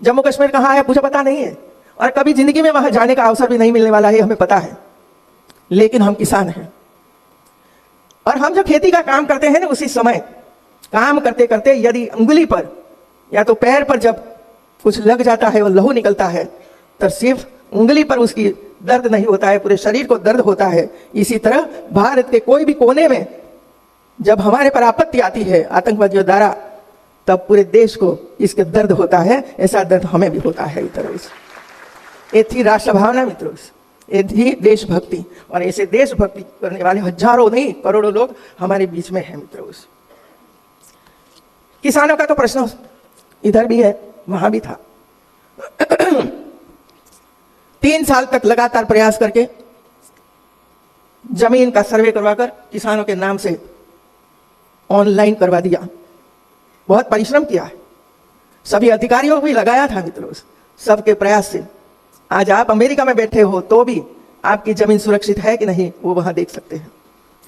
जम्मू कश्मीर कहाँ है मुझे पता नहीं है और कभी जिंदगी में वहां जाने का अवसर भी नहीं मिलने वाला है, हमें पता है, लेकिन हम किसान हैं और हम जो खेती का काम करते हैं ना, उसी समय काम करते करते यदि उंगली पर या तो पैर पर जब कुछ लग जाता है और लहू निकलता है, तो सिर्फ उंगली पर उसकी दर्द नहीं होता है, पूरे शरीर को दर्द होता है। इसी तरह भारत के कोई भी कोने में जब हमारे पर आपत्ति आती है आतंकवादियों द्वारा, तब पूरे देश को इसके दर्द होता है। ऐसा दर्द हमें भी होता है मित्रों। ये थी राष्ट्र भावना मित्रों, ये थी देशभक्ति, और ऐसे देशभक्ति करने वाले हजारों नहीं करोड़ों लोग हमारे बीच में हैं मित्रों। किसानों का तो प्रश्न इधर भी है, वहां भी था। 3 साल तक लगातार प्रयास करके जमीन का सर्वे करवाकर किसानों के नाम से ऑनलाइन करवा दिया। बहुत परिश्रम किया है, सभी अधिकारियों को भी लगाया था मित्रों, सबके प्रयास से। आज आप अमेरिका में बैठे हो तो भी आपकी जमीन सुरक्षित है कि नहीं, वो वहां देख सकते हैं।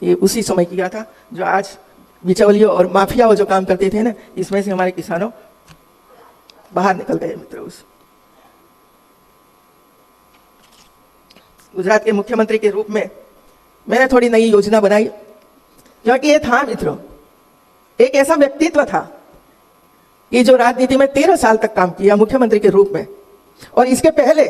ये उसी समय किया था जो आज बिचौलियों और माफिया जो काम करते थे ना, इसमें से हमारे किसानों बाहर निकल गए मित्रों। गुजरात के मुख्यमंत्री के रूप में मैंने थोड़ी नई योजना बनाई, क्योंकि ये था मित्रों एक ऐसा व्यक्तित्व था कि जो राजनीति में 13 साल तक काम किया मुख्यमंत्री के रूप में, और इसके पहले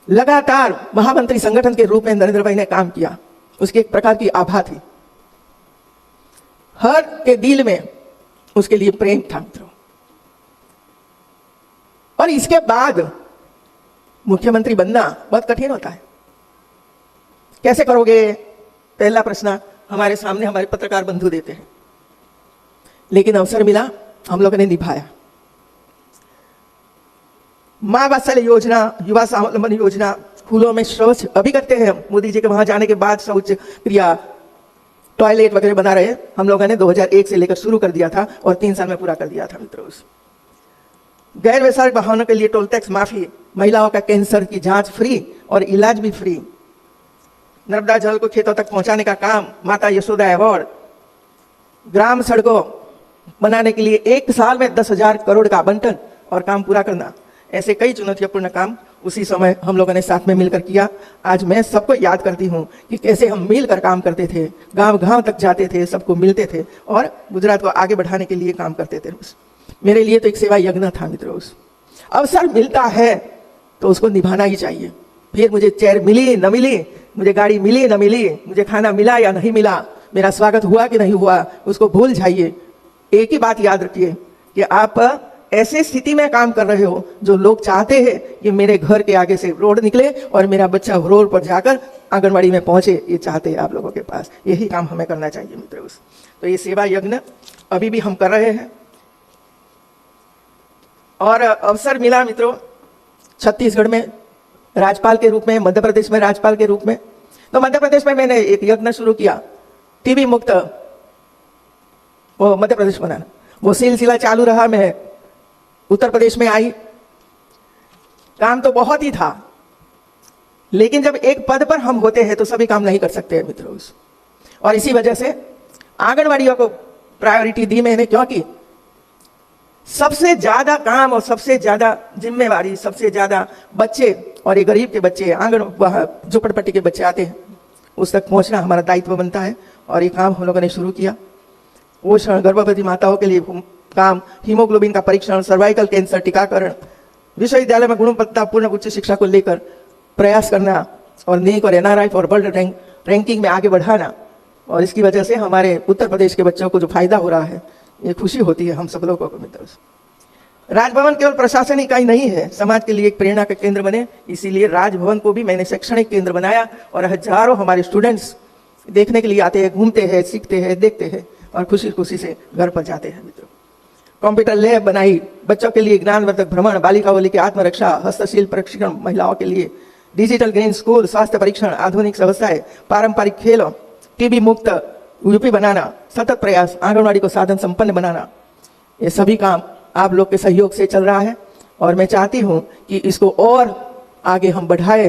लगातार महामंत्री संगठन के रूप में नरेंद्र भाई ने काम किया। उसकी एक प्रकार की आभा थी, हर के दिल में उसके लिए प्रेम था मित्रों। और इसके बाद मुख्यमंत्री बनना बहुत कठिन होता है। कैसे करोगे, पहला प्रश्न हमारे सामने हमारे पत्रकार बंधु देते हैं, लेकिन अवसर मिला, हम लोगों ने निभाया। मां वात्सल्य योजना, युवा स्वावलंबन योजना, स्कूलों में शौच अभी करते हैं हम। मोदी जी के वहां जाने के बाद शौच क्रिया, टॉयलेट वगैरह बना रहे, हम लोगों ने 2001 से लेकर शुरू कर दिया था और 3 साल में पूरा कर दिया था मित्रों। गैर वैचारिक वाहनों के लिए टोल टैक्स माफी, महिलाओं का कैंसर की जांच फ्री और इलाज भी फ्री, नर्मदा जल को खेतों तक पहुंचाने का काम, माता यशोदा अवार्ड, ग्राम सड़कों बनाने के लिए 1 साल में 10,000 करोड़ का आवंटन और काम पूरा करना। ऐसे कई चुनौतीपूर्ण काम उसी समय हम लोगों ने साथ में मिलकर किया। आज मैं सबको याद करती हूँ कि कैसे हम मिलकर काम करते थे, गांव गांव तक जाते थे, सबको मिलते थे और गुजरात को आगे बढ़ाने के लिए काम करते थे। मेरे लिए तो एक सेवा यज्ञ था मित्रों। अवसर मिलता है तो उसको निभाना ही चाहिए। फिर मुझे चेयर मिली न मिली, मुझे गाड़ी मिली न मिली, मुझे खाना मिला या नहीं मिला, मेरा स्वागत हुआ कि नहीं हुआ, उसको भूल जाइए। एक ही बात याद रखिए कि आप ऐसे स्थिति में काम कर रहे हो जो लोग चाहते हैं कि मेरे घर के आगे से रोड निकले और मेरा बच्चा रोड पर जाकर आंगनबाड़ी में पहुंचे, ये चाहते हैं आप लोगों के पास। यही काम हमें करना चाहिए मित्रों। तो ये सेवा यज्ञ अभी भी हम कर रहे हैं। और अवसर मिला मित्रों छत्तीसगढ़ में राज्यपाल के रूप में, मध्य प्रदेश में राज्यपाल के रूप में। तो मध्य प्रदेश में मैंने एक यज्ञ शुरू किया, टीबी मुक्त वो मध्य प्रदेश बनाना। वो सिलसिला चालू रहा। मैं उत्तर प्रदेश में आई, काम तो बहुत ही था, लेकिन जब एक पद पर हम होते हैं तो सभी काम नहीं कर सकते हैं मित्रों। और इसी वजह से आंगनवाड़ियों को प्रायोरिटी दी मैंने, क्योंकि सबसे ज्यादा काम और सबसे ज्यादा जिम्मेवारी, सबसे ज्यादा बच्चे, और ये गरीब के बच्चे, झोपड़पट्टी के बच्चे आते हैं, उस तक पहुंचना हमारा दायित्व बनता है। और ये काम हम लोगों ने शुरू किया। पोषण, गर्भवती माताओं के लिए काम, हीमोग्लोबिन का परीक्षण, सर्वाइकल कैंसर टीकाकरण, विश्वविद्यालय में गुणवत्तापूर्ण उच्च शिक्षा को लेकर प्रयास करना, और नीक और NRI फॉर वर्ल्ड रैंकिंग में आगे बढ़ाना। और इसकी वजह से हमारे उत्तर प्रदेश के बच्चों को जो फायदा हो रहा है, ये खुशी होती है हम सब लोगों को मित्रों। राजभवन केवल प्रशासन इकाई नहीं है, समाज के लिए एक प्रेरणा का केंद्र बने, इसीलिए राजभवन को भी मैंने शैक्षणिक केंद्र बनाया। और हजारों हमारे स्टूडेंट्स देखने के लिए आते हैं, घूमते हैं, सीखते हैं, देखते हैं और खुशी खुशी से घर पर जाते हैं मित्रों। कंप्यूटर लैब बनाई, बच्चों के लिए ज्ञानवर्धक भ्रमण, बालिकाओं के लिए आत्मरक्षा, हस्तशिल्प प्रशिक्षण, महिलाओं के लिए डिजिटल ग्रीन स्कूल, स्वास्थ्य परीक्षण, आधुनिक व्यवसाय, पारंपरिक खेलों, टीबी मुक्त यूपी बनाना, सतत प्रयास, आंगनवाड़ी को साधन संपन्न बनाना। ये सभी काम आप लोग के सहयोग से चल रहा है और मैं चाहती हूँ कि इसको और आगे हम बढ़ाए।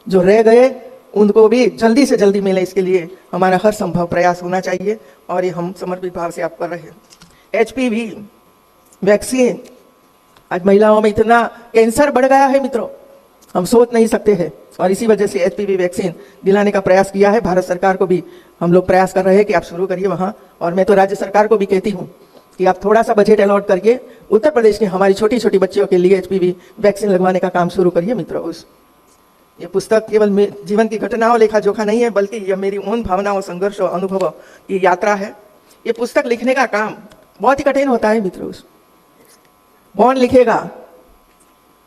जो रह गए उनको भी जल्दी से जल्दी मिले, इसके लिए हमारा हर संभव प्रयास होना चाहिए और ये हम समर्पित भाव से आप कर रहे हैं। HPV वैक्सीन, आज महिलाओं में इतना कैंसर बढ़ गया है मित्रों, हम सोच नहीं सकते हैं। और इसी वजह से HPV वैक्सीन दिलाने का प्रयास किया है। भारत सरकार को भी हम लोग प्रयास कर रहे हैं कि आप शुरू करिए वहाँ। और मैं तो राज्य सरकार को भी कहती हूँ कि आप थोड़ा सा बजट अलॉट करके उत्तर प्रदेश की हमारी छोटी छोटी बच्चियों के लिए HPV वैक्सीन लगवाने का काम शुरू करिए मित्रों। ये पुस्तक केवल जीवन की घटनाओं लेखा जोखा नहीं है, बल्कि यह मेरी उन भावनाओं, संघर्ष और अनुभव की यात्रा है। ये पुस्तक लिखने का काम बहुत ही कठिन होता है मित्रों। कौन लिखेगा?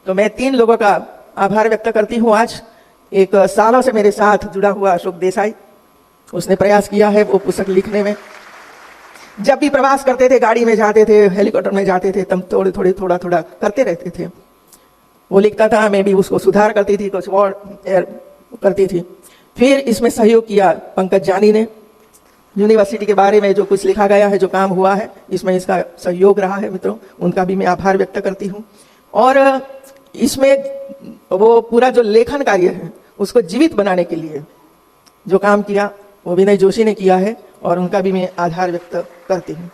तो मैं 3 लोगों का आभार व्यक्त करती हूँ आज। एक सालों से मेरे साथ जुड़ा हुआ अशोक देसाई, उसने प्रयास किया है वो पुस्तक लिखने में। जब भी प्रवास करते थे, गाड़ी में जाते थे, हेलीकॉप्टर में जाते थे, तब थोड़ा थोड़ा करते रहते थे। वो लिखता था, मैं भी उसको सुधार करती थी, कुछ और करती थी। फिर इसमें सहयोग किया पंकज जानी ने। यूनिवर्सिटी के बारे में जो कुछ लिखा गया है, जो काम हुआ है, इसमें इसका सहयोग रहा है मित्रों, उनका भी मैं आभार व्यक्त करती हूँ। और इसमें वो पूरा जो लेखन कार्य है उसको जीवित बनाने के लिए जो काम किया वो विनय जोशी ने किया है और उनका भी मैं आभार व्यक्त करती हूँ।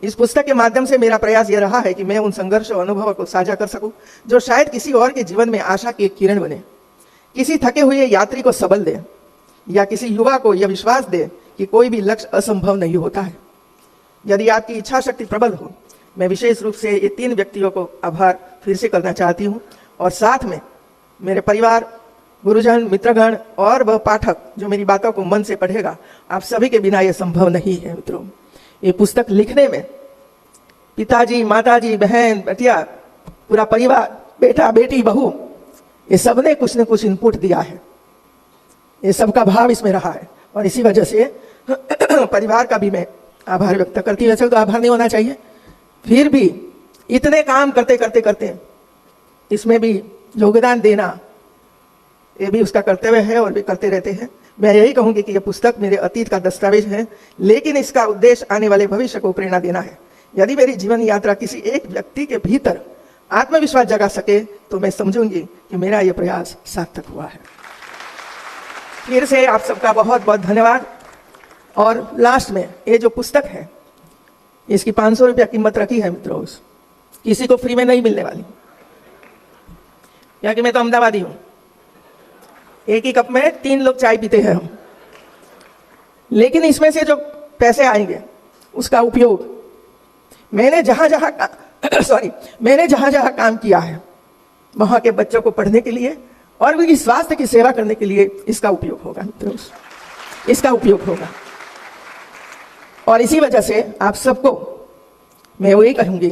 इस पुस्तक के माध्यम से मेरा प्रयास यह रहा है कि मैं उन संघर्ष और अनुभवों को साझा कर सकूं जो शायद किसी और के जीवन में आशा की एक किरण बने, किसी थके हुए यात्री को सबल दे, या किसी युवा को यह विश्वास दे कि कोई भी लक्ष्य असंभव नहीं होता है। यदि आपकी इच्छा शक्ति प्रबल हो, मैं विशेष रूप से ये 3 व्यक्तियों को आभार फिर से करना चाहती हूँ। और साथ में मेरे परिवार, गुरुजन, मित्रगण और वह पाठक जो मेरी बातों को मन से पढ़ेगा, आप सभी के बिना यह संभव नहीं है मित्रों। ये पुस्तक लिखने में पिताजी, माताजी, बहन, बेटिया, पूरा परिवार, बेटा, बेटी, बहू, ये सब ने कुछ न कुछ इनपुट दिया है। ये सबका भाव इसमें रहा है और इसी वजह से परिवार का भी मैं आभार व्यक्त करती हूँ। वैसे तो आभार नहीं होना चाहिए, फिर भी इतने काम करते करते करते इसमें भी योगदान देना, ये भी उसका कर्तव्य है और भी करते रहते हैं। मैं यही कहूंगी कि यह पुस्तक मेरे अतीत का दस्तावेज है, लेकिन इसका उद्देश्य आने वाले भविष्य को प्रेरणा देना है। यदि मेरी जीवन यात्रा किसी एक व्यक्ति के भीतर आत्मविश्वास जगा सके तो मैं समझूंगी कि मेरा यह प्रयास सार्थक हुआ है। फिर से आप सबका बहुत बहुत धन्यवाद। और लास्ट में ये जो पुस्तक है, इसकी 500 रुपया कीमत रखी है मित्रों, किसी को फ्री में नहीं मिलने वाली, क्योंकि मैं तो अहमदाबादी हूं। एक ही कप में 3 लोग चाय पीते हैं हम, लेकिन इसमें से जो पैसे आएंगे उसका उपयोग मैंने जहां जहां काम किया है वहां के बच्चों को पढ़ने के लिए और उनकी स्वास्थ्य की सेवा करने के लिए इसका उपयोग होगा मित्रों, इसका उपयोग होगा। और इसी वजह से आप सबको मैं वही कहूंगी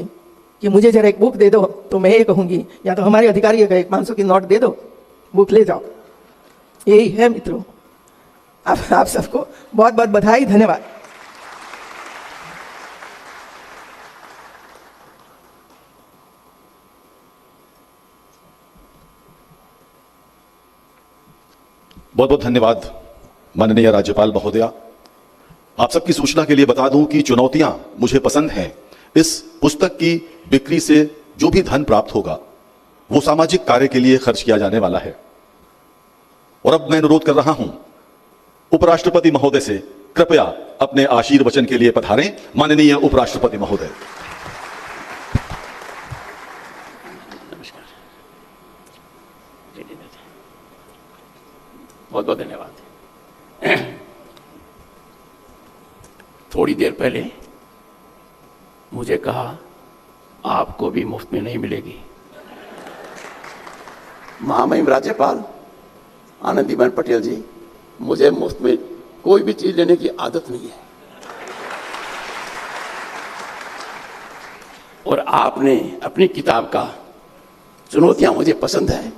कि मुझे जरा एक बुक दे दो, तो मैं ये कहूंगी या तो हमारे अधिकारी का एक 500 की नोट दे दो, बुक ले जाओ। यही है मित्रों। आप सबको बहुत बहुत बधाई, धन्यवाद। बहुत बहुत धन्यवाद माननीय राज्यपाल महोदया। आप सबकी सूचना के लिए बता दूं कि चुनौतियां मुझे पसंद हैं इस पुस्तक की बिक्री से जो भी धन प्राप्त होगा वो सामाजिक कार्य के लिए खर्च किया जाने वाला है। और अब मैं अनुरोध कर रहा हूं उपराष्ट्रपति महोदय से, कृपया अपने आशीर्वचन के लिए पधारें। माननीय उपराष्ट्रपति महोदय। बहुत बहुत धन्यवाद। थोड़ी देर पहले मुझे कहा आपको भी मुफ्त में नहीं मिलेगी। महामहिम राज्यपाल आनंदीबेन पटेल जी, मुझे मुफ्त में कोई भी चीज लेने की आदत नहीं है। और आपने अपनी किताब का चुनौतियां मुझे पसंद है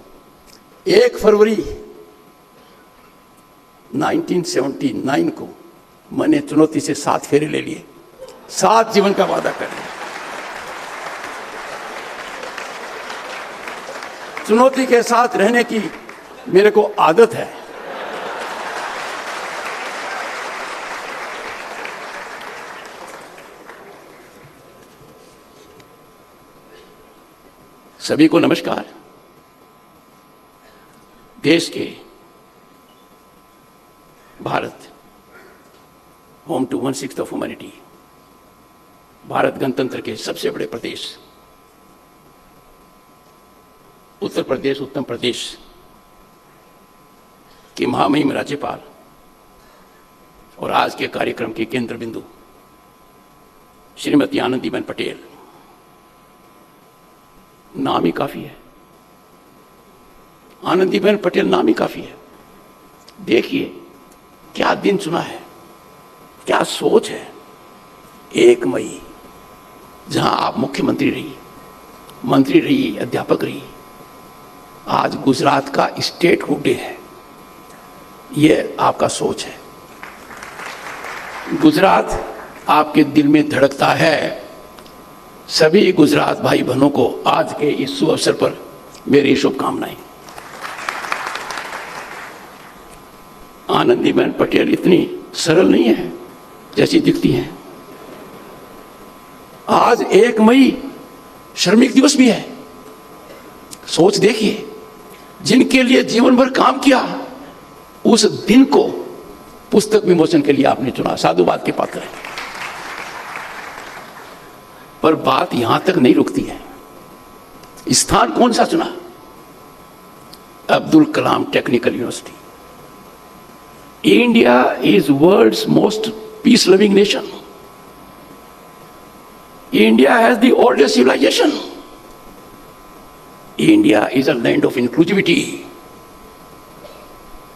1 फरवरी 1979 को मैंने चुनौती से 7 फेरे ले लिए, 7 जीवन का वादा कर लिया। चुनौती के साथ रहने की मेरे को आदत है। सभी को नमस्कार। देश के Bharat, home to 1/6 of humanity, Bharat गणतंत्र के सबसे बड़े प्रदेश उत्तर प्रदेश, उत्तम प्रदेश की महामहिम राज्यपाल और आज के कार्यक्रम के केंद्र बिंदु श्रीमती आनंदीबेन पटेल, नाम ही काफी है। आनंदीबेन पटेल नाम ही काफी है। देखिए क्या दिन चुना है, क्या सोच है। 1 मई, जहां आप मुख्यमंत्री रही, मंत्री रही, अध्यापक रही, आज गुजरात का स्टेटहुड डे है। यह आपका सोच है। गुजरात आपके दिल में धड़कता है। सभी गुजरात भाई बहनों को आज के इस शुभ अवसर पर मेरी शुभकामनाएं। आनंदीबेन पटेल इतनी सरल नहीं है जैसी दिखती हैं। आज 1 मई श्रमिक दिवस भी है। सोच देखिए, जिनके लिए जीवन भर काम किया, उस दिन को पुस्तक विमोचन के लिए आपने चुना। साधुवाद के पात्र है। पर बात यहां तक नहीं रुकती है। स्थान कौन सा चुना? Abdul Kalam technical university. India is world's most peace loving nation. India has the oldest civilization. India is a land of inclusivity.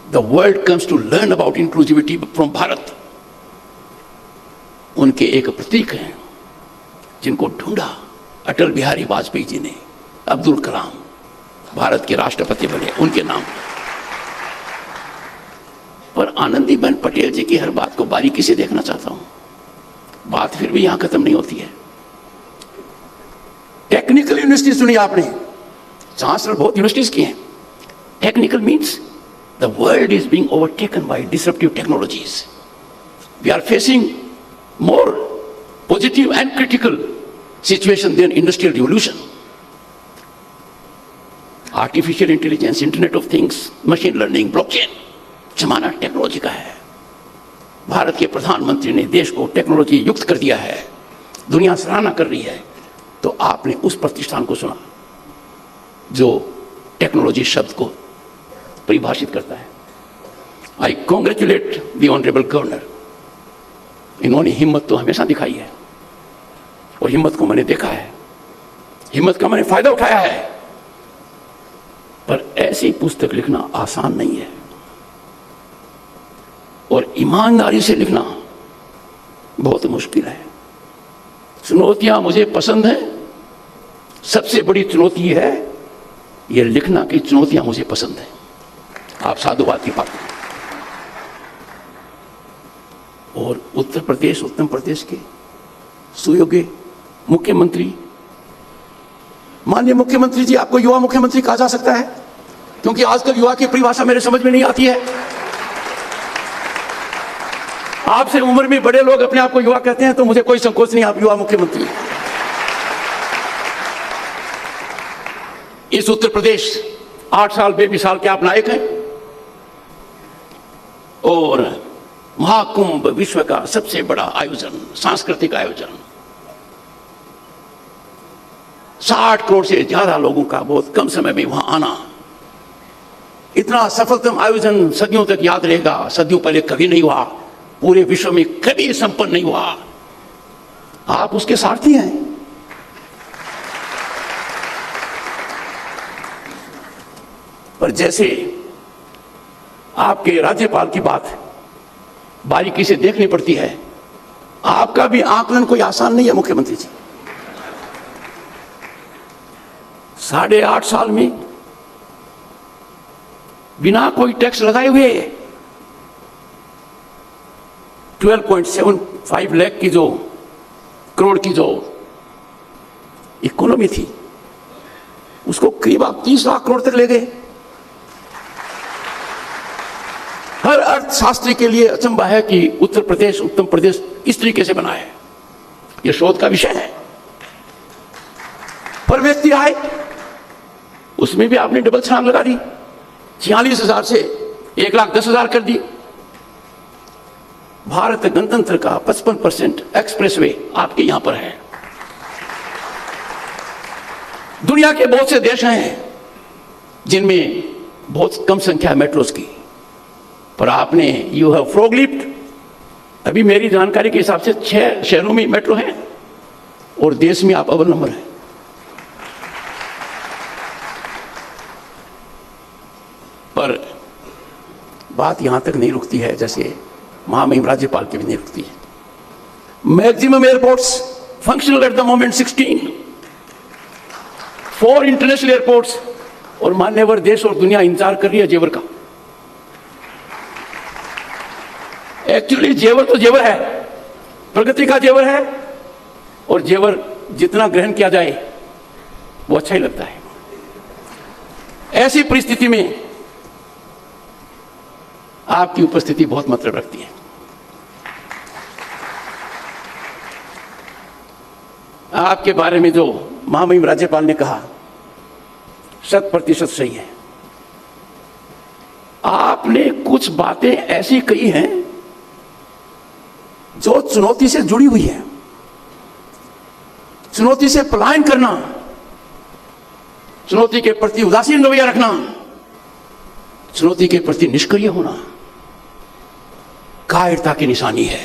The world comes to learn about inclusivity from Bharat. उनके एक प्रतीक हैं जिनको ढूंढा अटल बिहारी वाजपेयी जी ने, अब्दुल कलाम, भारत के राष्ट्रपति बने उनके नाम। पर आनंदीबेन पटेल जी की हर बात को बारीकी से देखना चाहता हूं। बात फिर भी यहां खत्म नहीं होती है। टेक्निकल यूनिवर्सिटी सुनी आपने, चांसलर बहुत यूनिवर्सिटीज की हैं। Technical means the world is being overtaken by disruptive technologies. We are facing more positive and critical situation than industrial revolution. Artificial intelligence, Internet of Things, machine learning, blockchain, जमाना technology का है। भारत के प्रधानमंत्री ने देश को टेक्नोलॉजी युक्त कर दिया है, दुनिया सराहना कर रही है। तो आपने उस प्रतिष्ठान को सुना जो टेक्नोलॉजी शब्द को परिभाषित करता है। I congratulate the honourable governor. इन्होंने हिम्मत तो हमेशा दिखाई है और हिम्मत को मैंने देखा है, हिम्मत का मैंने फायदा उठाया है। पर ऐसी पुस्तक लिखना आसान नहीं है और ईमानदारी से लिखना बहुत मुश्किल है। चुनौतियां मुझे पसंद है, सबसे बड़ी चुनौती है ये लिखना की चुनौतियां मुझे पसंद है। आप साधुवाद की बात करें। और उत्तर प्रदेश के सुयोग्य मुख्यमंत्री, माननीय मुख्यमंत्री जी, आपको युवा मुख्यमंत्री कहा जा सकता है, क्योंकि आजकल युवा की परिभाषा मेरे समझ में नहीं आती है। आपसे उम्र में बड़े लोग अपने आप को युवा कहते हैं, तो मुझे कोई संकोच नहीं, आप युवा मुख्यमंत्री हैं। इस उत्तर प्रदेश 8 साल बेमिसाल के आप नायक हैं और महाकुंभ विश्व का सबसे बड़ा आयोजन, सांस्कृतिक आयोजन, 60 करोड़ से ज्यादा लोगों का बहुत कम समय में वहां आना, इतना सफलतम आयोजन सदियों तक याद रहेगा। सदियों पहले कभी नहीं हुआ, पूरे विश्व में कभी संपन्न नहीं हुआ। आप उसके सारथी हैं। पर जैसे आपके राज्यपाल की बात बारीकी से देखनी पड़ती है, आपका भी आकलन कोई आसान नहीं है मुख्यमंत्री जी। 8.5 साल में बिना कोई टैक्स लगाए हुए 12.75 लाख की जो करोड़ की जो इकोनॉमी थी, उसको करीब आप 30 लाख करोड़ तक ले गए। हर अर्थशास्त्री के लिए अचंभा है कि उत्तर प्रदेश इस तरीके से बना है। यह शोध का विषय है। पर व्यक्ति आए, उसमें भी आपने डबल छलांग लगा दी, 46,000 से 1,10,000 कर दी। भारत गणतंत्र का 55% एक्सप्रेसवे आपके यहां पर है। दुनिया के बहुत से देश हैं जिनमें बहुत कम संख्या है मेट्रोस की, पर आपने यू हैव फ्रॉगलिफ्ट। अभी मेरी जानकारी के हिसाब से 6 शहरों में मेट्रो हैं और देश में आप अव्वल नंबर हैं। पर बात यहां तक नहीं रुकती है, जैसे महामहिम राज्यपाल की भी नहीं रुकती है। Maximum airports functional at the moment 16, 4 international airports, और मान्यवर देश और दुनिया इंतजार कर रही है जेवर का। एक्चुअली जेवर तो जेवर है, प्रगति का जेवर है, और जेवर जितना ग्रहण किया जाए वो अच्छा ही लगता है। ऐसी परिस्थिति में आपकी उपस्थिति बहुत मतलब रखती है। आपके बारे में जो महामहिम राज्यपाल ने कहा 100% सही है। आपने कुछ बातें ऐसी कही हैं जो चुनौती से जुड़ी हुई है। चुनौती से पलायन करना, चुनौती के प्रति उदासीन रवैया रखना, चुनौती के प्रति निष्क्रिय होना कायरता की निशानी है।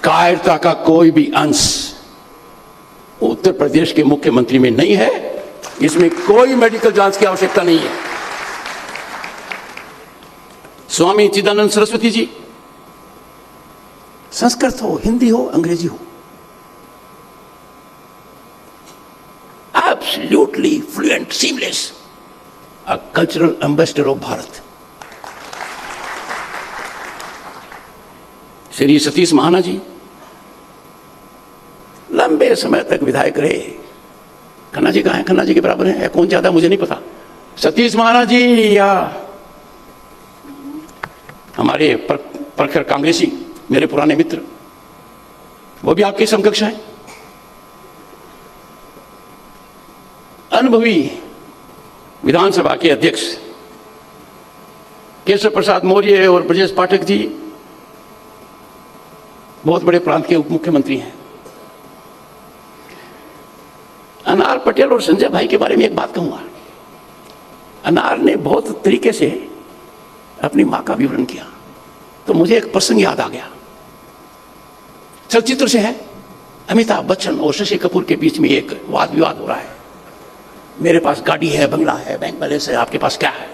कायरता का कोई भी अंश उत्तर प्रदेश के मुख्यमंत्री में नहीं है। इसमें कोई मेडिकल जांच की आवश्यकता नहीं है। स्वामी चिदानंद सरस्वती जी, संस्कृत हो, हिंदी हो, अंग्रेजी हो, absolutely fluent, seamless, a cultural ambassador of Bharat. Shri Satish Mahana ji लंबे समय तक विधायक रहे। खन्ना जी कहाँ हैं? खन्ना जी के बराबर हैं, कौन ज्यादा मुझे नहीं पता। सतीश महाना जी या हमारे प्रखर कांग्रेसी मेरे पुराने मित्र, वो भी आपके समकक्ष हैं। अनुभवी विधानसभा के अध्यक्ष केशव प्रसाद मौर्य और ब्रजेश पाठक जी बहुत बड़े प्रांत के उप मुख्यमंत्री हैं। अनार पटेल और संजय भाई के बारे में एक बात कहूंगा। अनार ने बहुत तरीके से अपनी मां का विवरण किया, तो मुझे एक प्रसंग याद आ गया। चलचित्र से है, अमिताभ बच्चन और शशि कपूर के बीच में एक वाद विवाद हो रहा है। मेरे पास गाड़ी है, बंगला है, बैंक बैलेंस है, आपके पास क्या है?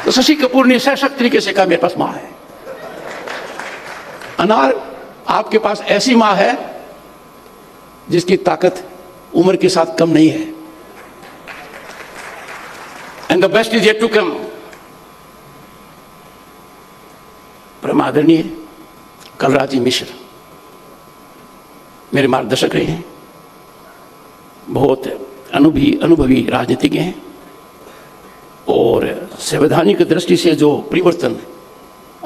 तो शशि कपूर ने सशक्त तरीके से कहा, मेरे पास मां है। अनार आपके पास ऐसी मां है जिसकी ताकत उम्र के साथ कम नहीं है। And the best is yet to come. परम आदरणीय कलराज जी मिश्र मेरे मार्गदर्शक रहे हैं, बहुत अनुभवी राजनीतिज्ञ हैं और संवैधानिक दृष्टि से जो परिवर्तन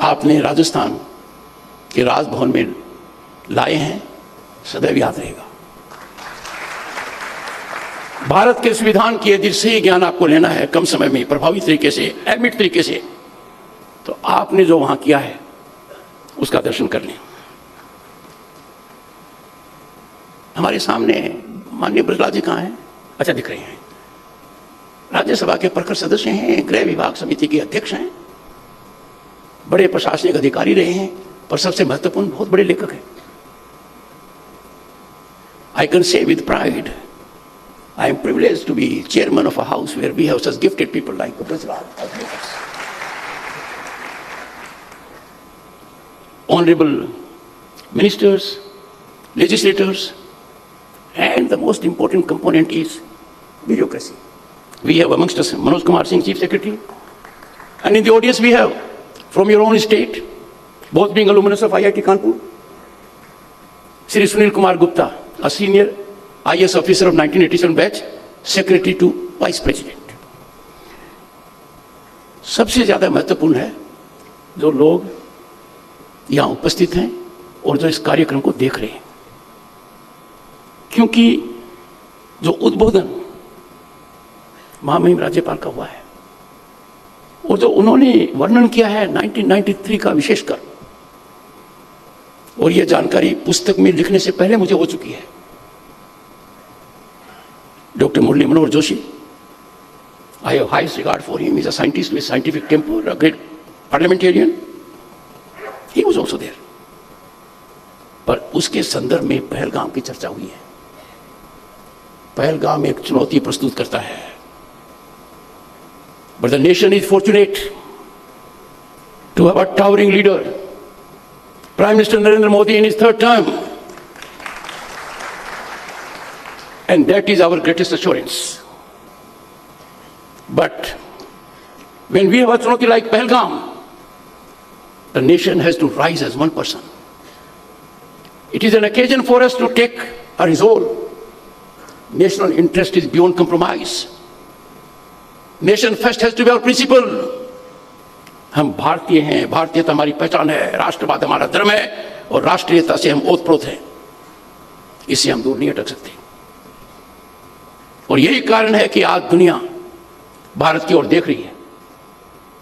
आपने राजस्थान के राजभवन में लाए हैं सदैव याद रहेगा। भारत के संविधान की यदि सही ज्ञान आपको लेना है कम समय में प्रभावी तरीके से, एडमिट तरीके से, तो आपने जो वहां किया है उसका दर्शन कर लें। हमारे सामने माननीय ब्रजलाल जी कहाँ हैं? अच्छा, दिख रहे हैं। राज्यसभा के प्रखर सदस्य हैं, गृह विभाग समिति के अध्यक्ष हैं, बड़े प्रशासनिक अधिकारी रहे हैं, पर सबसे महत्वपूर्ण बहुत बड़े लेखक हैं। I can say with pride I am privileged to be chairman of a house where we have such gifted people like Brajlal. Honorable ministers, legislators, and the most important component is bureaucracy. We have amongst us Manoj Kumar Singh, Chief Secretary, and in the audience we have from your own state, both being alumnus of IIT Kanpur, Shri Sunil Kumar Gupta, a senior IAS officer of 1987 batch, secretary to vice president. सबसे ज्यादा महत्वपूर्ण है जो लोग यहां उपस्थित हैं और जो इस कार्यक्रम को देख रहे हैं, क्योंकि जो उद्बोधन महामहिम राज्यपाल का हुआ है और जो उन्होंने वर्णन किया है 1993 का विशेषकर, और यह जानकारी पुस्तक में लिखने से पहले मुझे हो चुकी है। Dr. Murli Manohar Joshi, I have highest regard for him. He is a scientist with scientific temper, a great parliamentarian. He was also there. पर उसके संदर्भ में पहलगाम की चर्चा हुई है। पहलगाम एक चुनौती प्रस्तुत करता है। But the nation is fortunate to have a towering leader, Prime Minister Narendra Modi in his third term. And that is our greatest assurance. But when we have a chunauti like Pahalgam, the nation has to rise as one person. It is an occasion for us to take a resolve. National interest is beyond compromise. Nation first has to be our principle. हम भारतीय हैं, भारतीयता हमारी पहचान है, राष्ट्रवाद हमारा धर्म है और राष्ट्रीयता से हम ओतप्रोत हैं। इससे हम दूर नहीं हटक सकते। और यही कारण है कि आज दुनिया भारत की ओर देख रही है।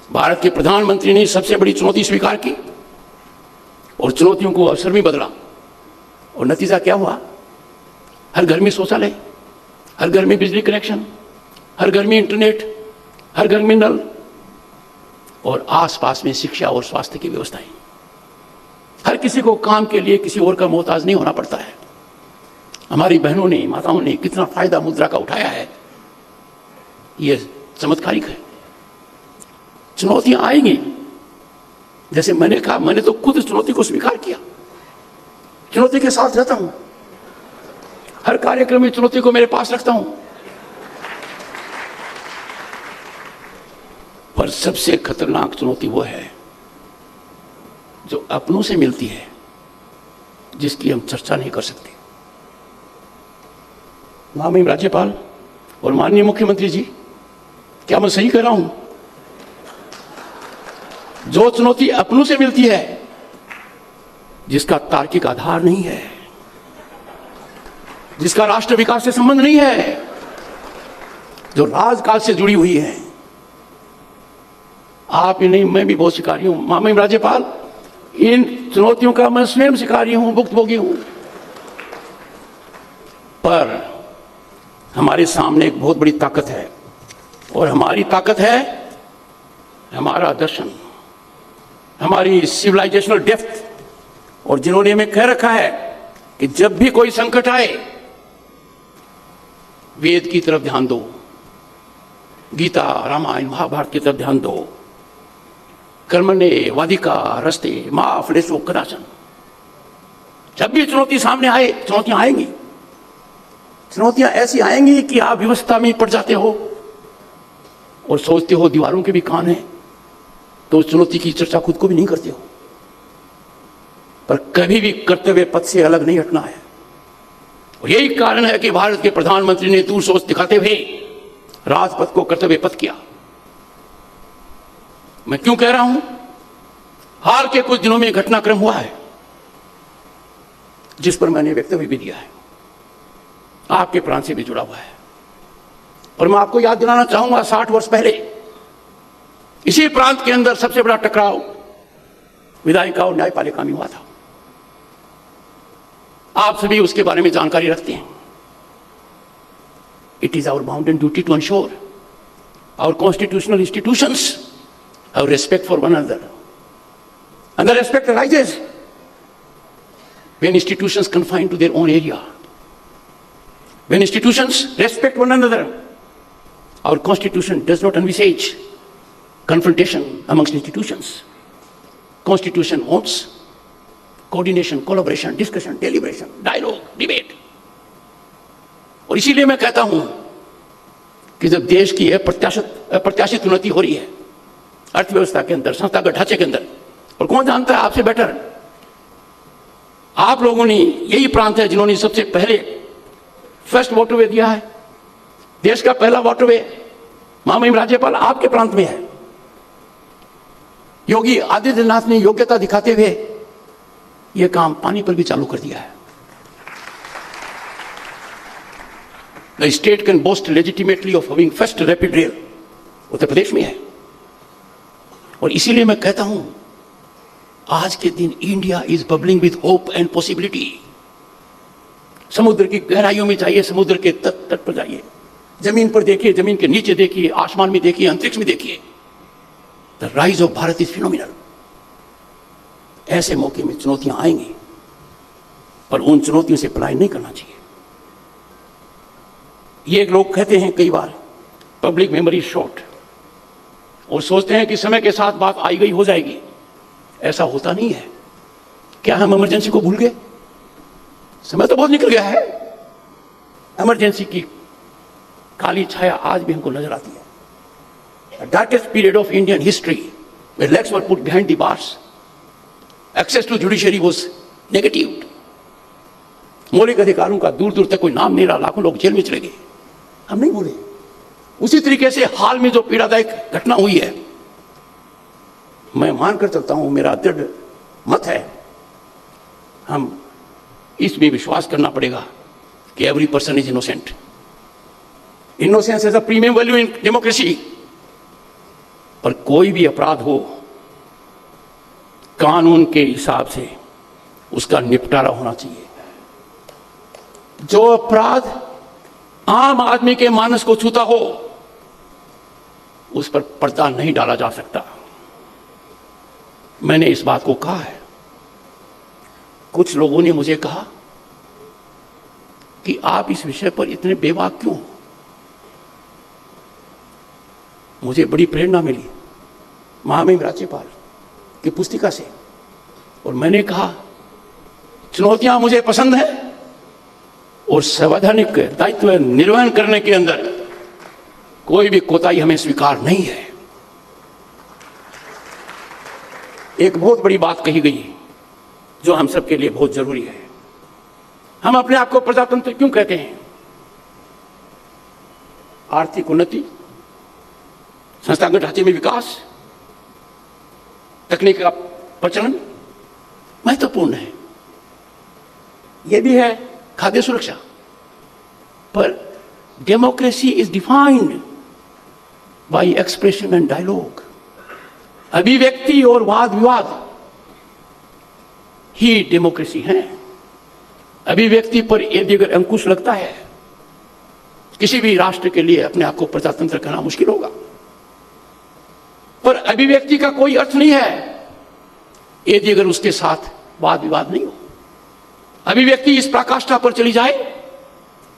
भारत के प्रधानमंत्री ने सबसे बड़ी चुनौती स्वीकार की और चुनौतियों को अवसर में बदला, और नतीजा क्या हुआ? हर घर में शौचालय, हर घर में बिजली कनेक्शन, हर घर में इंटरनेट, हर घर में नल, और आसपास में शिक्षा और स्वास्थ्य की व्यवस्थाएं। हर किसी को काम के लिए किसी और का मोहताज नहीं होना पड़ता है। हमारी बहनों ने, माताओं ने कितना फायदा मुद्रा का उठाया है, यह चमत्कारिक है। चुनौतियां आएंगी, जैसे मैंने कहा, मैंने तो खुद चुनौती को स्वीकार किया, चुनौती के साथ रहता हूं, हर कार्यक्रम में चुनौती को मेरे पास रखता हूं। पर सबसे खतरनाक चुनौती वो है जो अपनों से मिलती है, जिसकी हम चर्चा नहीं कर सकते। माननीय राज्यपाल और माननीय मुख्यमंत्री जी, क्या मैं सही कह रहा हूं? जो चुनौती अपनों से मिलती है, जिसका तार्किक आधार नहीं है, जिसका राष्ट्र विकास से संबंध नहीं है, जो राजकाज से जुड़ी हुई है, आप ही नहीं, मैं भी बहुत शिकारी हूं। माननीय राज्यपाल, इन चुनौतियों का मैं स्वयं शिकारी हूं, भुक्तभोगी हूं। पर हमारे सामने एक बहुत बड़ी ताकत है, और हमारी ताकत है हमारा दर्शन, हमारी सिविलाइजेशनल डेप्थ। और जिन्होंने हमें कह रखा है कि जब भी कोई संकट आए, वेद की तरफ ध्यान दो, गीता, रामायण, महाभारत की तरफ ध्यान दो, कर्मण्ये वाधिका रस्ते मा फलेषु कदाचन। जब भी चुनौती सामने आए, चुनौतियां आएंगी, चुनौतियां ऐसी आएंगी कि आप व्यवस्था में पड़ जाते हो और सोचते हो दीवारों के भी कान हैं, तो उस चुनौती की चर्चा खुद को भी नहीं करते हो। पर कभी भी कर्तव्य पथ से अलग नहीं हटना है। और यही कारण है कि भारत के प्रधानमंत्री ने दूर सोच दिखाते हुए राजपथ को कर्तव्य पथ किया। मैं क्यों कह रहा हूं? हाल के कुछ दिनों में घटनाक्रम हुआ है जिस पर मैंने वक्तव्य भी दिया है, आपके प्रांत से भी जुड़ा हुआ है। और मैं आपको याद दिलाना चाहूंगा, 60 वर्ष पहले इसी प्रांत के अंदर सबसे बड़ा टकराव विधायिका और न्यायपालिका में हुआ था। आप सभी उसके बारे में जानकारी रखते हैं। It is our bounded duty to ensure our constitutional institutions have respect for one another, and the respect arises when institutions confined to their own area, when institutions respect one another. Our constitution does not envisage confrontation amongst institutions. Constitution wants coordination, collaboration, discussion, deliberation, dialogue, debate. और इसीलिए मैं कहता हूं कि जब देश की अप्रत्याशित उन्नति हो रही है अर्थव्यवस्था के अंदर, संस्थागत ढांचे के अंदर, और कौन जानता है आपसे बेटर, आप लोगों ने, यही प्रांत है जिन्होंने सबसे पहले फर्स्ट वाटरवे दिया है। देश का पहला वाटरवे महामहिम राज्यपाल आपके प्रांत में है। योगी आदित्यनाथ ने योग्यता दिखाते हुए यह काम पानी पर भी चालू कर दिया है। The state can boast legitimately of having first rapid rail, Uttar Pradesh में है। और इसीलिए मैं कहता हूं, आज के दिन India is bubbling with hope and possibility. समुद्र की गहराइयों में जाइए, समुद्र के तट पर जाइए, जमीन पर देखिए, जमीन के नीचे देखिए, आसमान में देखिए, अंतरिक्ष में देखिए। The rise of Bharat is phenomenal. ऐसे मौके में चुनौतियां आएंगी, पर उन चुनौतियों से पलायन नहीं करना चाहिए। ये लोग कहते हैं कई बार पब्लिक मेमोरी शॉर्ट, और सोचते हैं कि समय के साथ बात आई गई हो जाएगी। ऐसा होता नहीं है। क्या हम इमरजेंसी को भूल गए? समय तो बहुत निकल गया है। इमरजेंसी की काली छाया आज भी हमको नजर आती है। The darkest period of Indian history, where legs were put behind the bars, access to judiciary was negatived. मौलिक अधिकारों का दूर दूर तक कोई नाम नहीं रहा, लाखों लोग जेल में चले गए। हम नहीं बोले। उसी तरीके से हाल में जो पीड़ादायक घटना हुई है, मैं मानकर चलता हूं, मेरा दृढ़ मत है, हम इसमें विश्वास करना पड़ेगा कि every person is innocent. Innocence is a premium value in democracy. पर कोई भी अपराध हो, कानून के हिसाब से उसका निपटारा होना चाहिए। जो अपराध आम आदमी के मानस को छूता हो, उस पर पर्दा नहीं डाला जा सकता। मैंने इस बात को कहा है। कुछ लोगों ने मुझे कहा कि आप इस विषय पर इतने बेबाक क्यों? मुझे बड़ी प्रेरणा मिली महामहिम राज्यपाल की पुस्तिका से, और मैंने कहा चुनौतियां मुझे पसंद हैं, और संवैधानिक दायित्व निर्वहन करने के अंदर कोई भी कोताही हमें स्वीकार नहीं है। एक बहुत बड़ी बात कही गई जो हम सबके लिए बहुत जरूरी है। हम अपने आप को प्रजातंत्र क्यों कहते हैं? आर्थिक उन्नति, संस्थागत ढांचे में विकास, तकनीक का प्रचलन महत्वपूर्ण है। यह भी है खाद्य सुरक्षा। पर democracy is defined by expression and dialogue. अभिव्यक्ति और वाद विवाद ही डेमोक्रेसी है। अभिव्यक्ति पर यदि अगर अंकुश लगता है, किसी भी राष्ट्र के लिए अपने आप को प्रजातंत्र कहना मुश्किल होगा। पर अभिव्यक्ति का कोई अर्थ नहीं है यदि अगर उसके साथ वाद विवाद नहीं हो। अभिव्यक्ति इस पराकाष्ठा पर चली जाए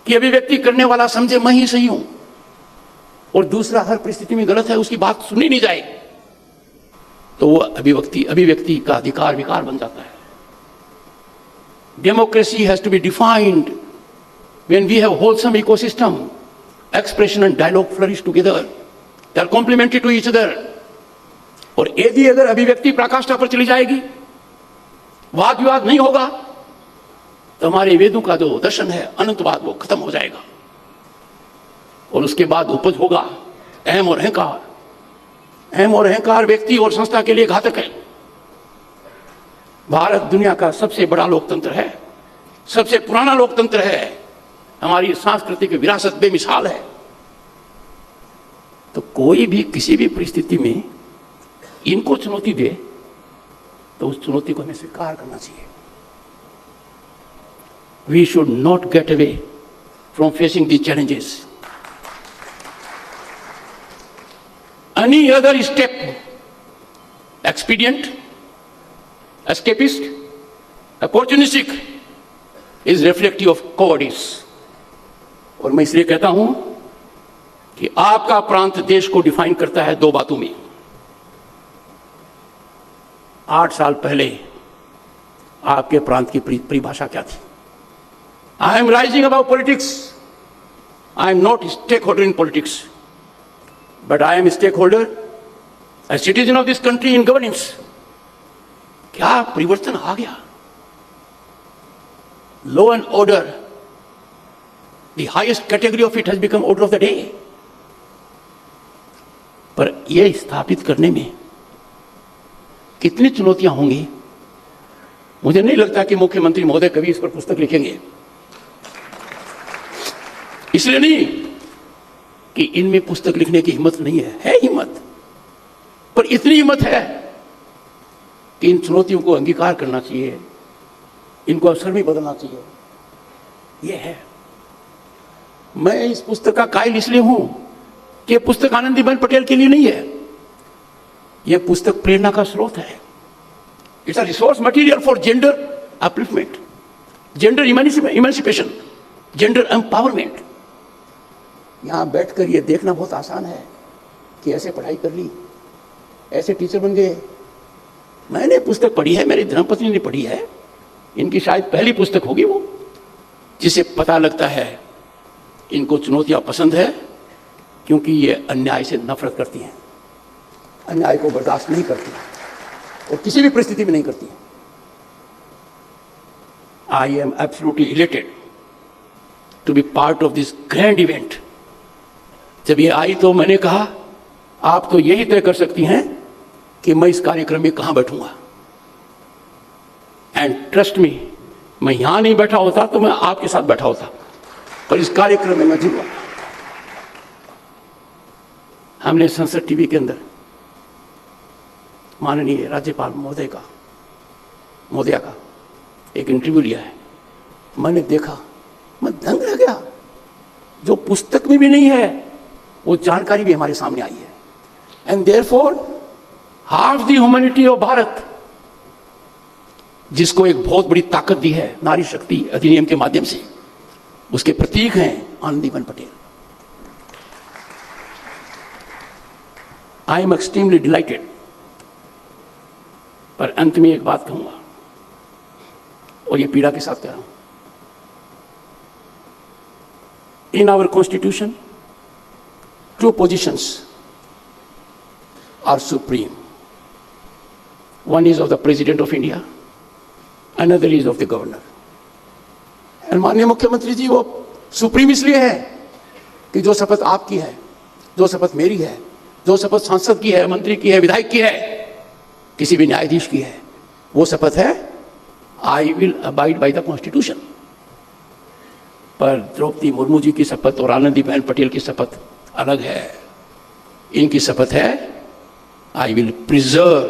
कि अभिव्यक्ति करने वाला समझे मैं ही सही हूं और दूसरा हर परिस्थिति में गलत है, उसकी बात सुनी नहीं जाए, तो वो अभिव्यक्ति का अधिकार विकार बन जाता है। Democracy has to be defined when we have wholesome ecosystem. Expression and dialogue flourish together. They are complementary to each other. और यदि अगर अभिव्यक्ति पराकाष्ठा पर चली जाएगी, वाद विवाद नहीं होगा, तो हमारे वेदों का जो दर्शन है अनंतवाद वो खत्म हो जाएगा। और उसके बाद उपज होगा अहम और अहंकार। अहम और अहंकार व्यक्ति और संस्था के लिए घातक है। भारत दुनिया का सबसे बड़ा लोकतंत्र है, सबसे पुराना लोकतंत्र है। हमारी सांस्कृतिक विरासत बेमिसाल है। तो कोई भी किसी भी परिस्थिति में इनको चुनौती दे तो उस चुनौती को हमें स्वीकार करना चाहिए। We should not get away from facing these challenges. Any other step, expedient, escapist, opportunistic, is reflective of cowardice. और मैं इसलिए कहता हूं कि आपका प्रांत देश को डिफाइन करता है दो बातों में। 8 साल पहले आपके प्रांत की परिभाषा क्या थी? I am rising about politics. I am not stakeholder in politics, but I am stakeholder as citizen of this country in governance. क्या परिवर्तन आ गया? Law and order, the highest category of it has become order of the day. पर यह स्थापित करने में कितनी चुनौतियां होंगी, मुझे नहीं लगता कि मुख्यमंत्री महोदय कभी इस पर पुस्तक लिखेंगे। इसलिए नहीं कि इनमें पुस्तक लिखने की हिम्मत नहीं है हिम्मत, पर इतनी हिम्मत है कि इन चुनौतियों को अंगीकार करना चाहिए, इनको अवसर में बदलना चाहिए। यह है। मैं इस पुस्तक का कायल इसलिए हूं कि यह पुस्तक आनंदीबेन पटेल के लिए नहीं है। यह पुस्तक प्रेरणा का स्रोत है। It's a resource material for gender upliftment, gender emancipation, gender empowerment. यहां बैठकर यह देखना बहुत आसान है कि ऐसे पढ़ाई कर ली, ऐसे टीचर बन गए। मैंने पुस्तक पढ़ी है, मेरी धर्मपत्नी ने पढ़ी है। इनकी शायद पहली पुस्तक होगी वो, जिसे पता लगता है इनको चुनौतियां पसंद है, क्योंकि ये अन्याय से नफरत करती हैं, अन्याय को बर्दाश्त नहीं करती और किसी भी परिस्थिति में नहीं करती। I am absolutely elated to be part of this grand event. जब ये आई तो मैंने कहा आप तो यही तय कर सकती हैं कि मैं इस कार्यक्रम में कहां बैठूंगा। एंड ट्रस्ट मी, मैं यहां नहीं बैठा होता तो मैं आपके साथ बैठा होता, पर इस कार्यक्रम में मैं जुड़ा। हमने संसद टीवी के अंदर माननीय राज्यपाल महोदया का एक इंटरव्यू लिया है। मैंने देखा, मैं दंग रह गया। जो पुस्तक में भी नहीं है वो जानकारी भी हमारे सामने आई है। And therefore half the humanity of Bharat, जिसको एक बहुत बड़ी ताकत दी है नारी शक्ति अधिनियम के माध्यम से, उसके प्रतीक हैं Anandiben Patel. I am extremely dilated. पर अंत में एक बात कहूंगा, और ये पीड़ा के साथ कह रहा हूं। In our constitution, two positions are supreme. One is of the president of India, another is of the governor. माननीय मुख्यमंत्री जी, वो सुप्रीम इसलिए है कि जो शपथ आपकी है, जो शपथ मेरी है, जो शपथ सांसद की है, मंत्री की है, विधायक की है, किसी भी न्यायाधीश की है, वो शपथ है I will abide by the constitution. पर द्रौपदी मुर्मू जी की शपथ और आनंदीबेन पटेल की शपथ अलग है। इनकी शपथ है I will preserve,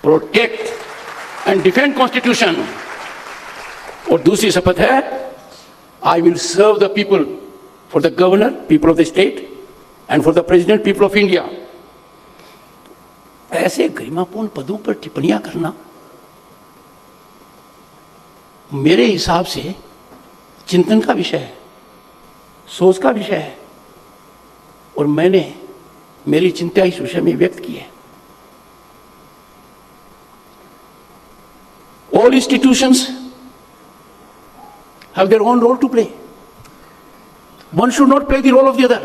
protect and defend constitution. और दूसरी शपथ है I will serve the people, for the governor people of the state and for the president people of India. ऐसे गरिमापूर्ण पदों पर टिप्पणियां करना मेरे हिसाब से चिंतन का विषय है, सोच का विषय है, और मैंने मेरी चिंता इस विषय में व्यक्त की है। All institutions have their own role to play. One should not play the role of the other.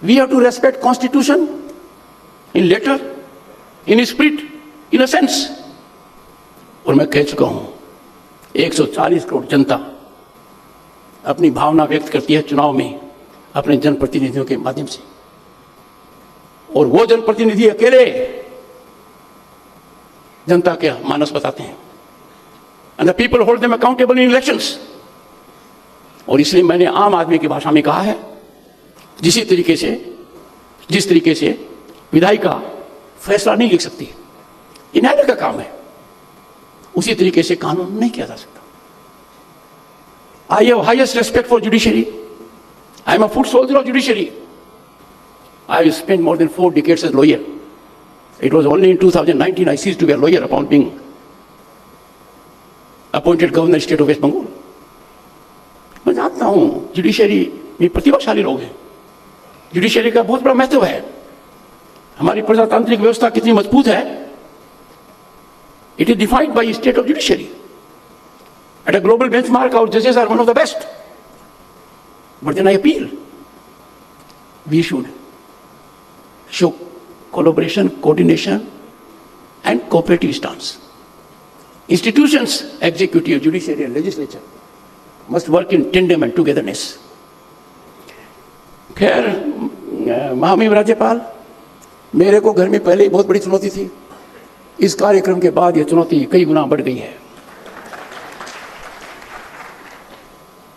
We have to respect Constitution in letter, in spirit, in a sense. और मैं कह चुका हूं 140 करोड़ जनता अपनी भावना व्यक्त करती है चुनाव में अपने जनप्रतिनिधियों के माध्यम से, और वो जनप्रतिनिधि अकेले जनता के मानस बताते हैं, and the people hold them accountable in elections. और इसलिए मैंने आम आदमी की भाषा में कहा है, जिस तरीके से विधायिका फैसला नहीं लिख सकती, ये न्यायालय का काम है, उसी तरीके से कानून नहीं किया जा सकता। I have highest respect for judiciary. I am a foot soldier of judiciary. I have spent more than 4 decades as a lawyer. It was only in 2019 I ceased to be a lawyer upon being appointed governor state of West Bengal. मैं जानता हूं judiciary में प्रतिभाशाली लोग हैं, judiciary का बहुत बड़ा महत्व है, हमारी प्रजातांत्रिक व्यवस्था कितनी मजबूत है। It is defined by state of judiciary. At a global benchmark, our judges are one of the best. But then I appeal, we should show collaboration, coordination, and cooperative stance. Institutions, executive, judiciary, and legislature must work in tandem and togetherness. खैर, महामहिम राज्यपाल, मेरे को घर में पहले ही बहुत बड़ी चुनौती थी, इस कार्यक्रम के बाद यह चुनौती कई गुना बढ़ गई है।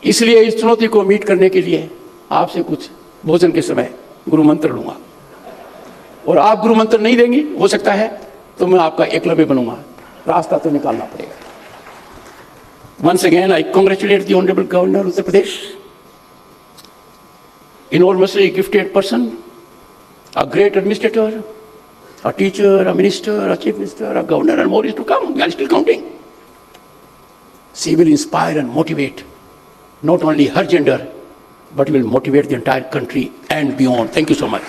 इसलिए इस चुनौती को मीट करने के लिए आपसे कुछ भोजन के समय गुरु मंत्र लूंगा, और आप गुरु मंत्र नहीं देंगी, हो सकता है तो मैं आपका एकलव्य बनूंगा, रास्ता तो निकालना पड़ेगा। Once again, I congratulate the Honorable Governor of Uttar Pradesh, enormously gifted person, a great administrator, a teacher, a minister, a chief minister, a governor, and more is to come. We are still counting. She will inspire and motivate not only her gender, but will motivate the entire country and beyond. Thank you so much.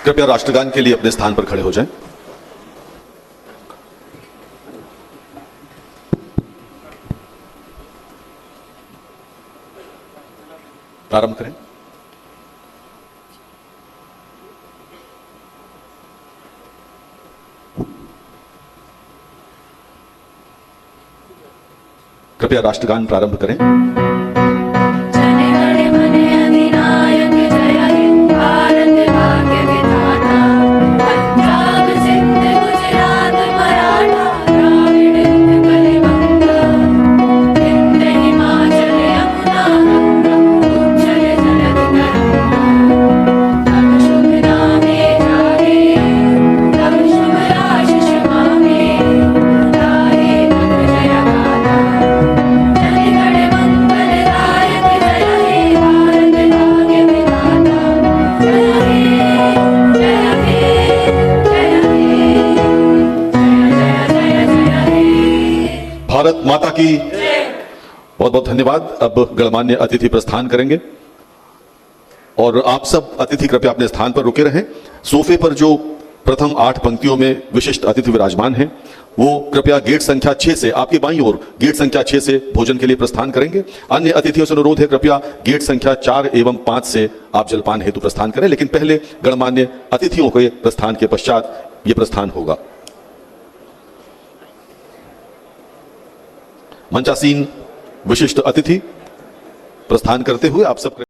कृपया राष्ट्रगान के लिए अपने स्थान पर खड़े हो जाएं। प्रारंभ करें। कृपया राष्ट्रगान प्रारंभ करें। भारत माता की बहुत बहुत धन्यवाद। अब गणमान्य अतिथि प्रस्थान करेंगे और आप सब अतिथि कृपया अपने स्थान पर रुके रहें। सोफे पर जो प्रथम 8 पंक्तियों में विशिष्ट अतिथि विराजमान हैं, वो कृपया गेट संख्या 6 से, आपकी बाईं ओर गेट संख्या 6 से भोजन के लिए प्रस्थान करेंगे। अन्य अतिथियों से अनुरोध है कृपया गेट संख्या 4 एवं 5 से आप जलपान हेतु प्रस्थान करें, लेकिन पहले गणमान्य अतिथियों के प्रस्थान के पश्चात ये प्रस्थान होगा। मंचासीन विशिष्ट अतिथि प्रस्थान करते हुए आप सब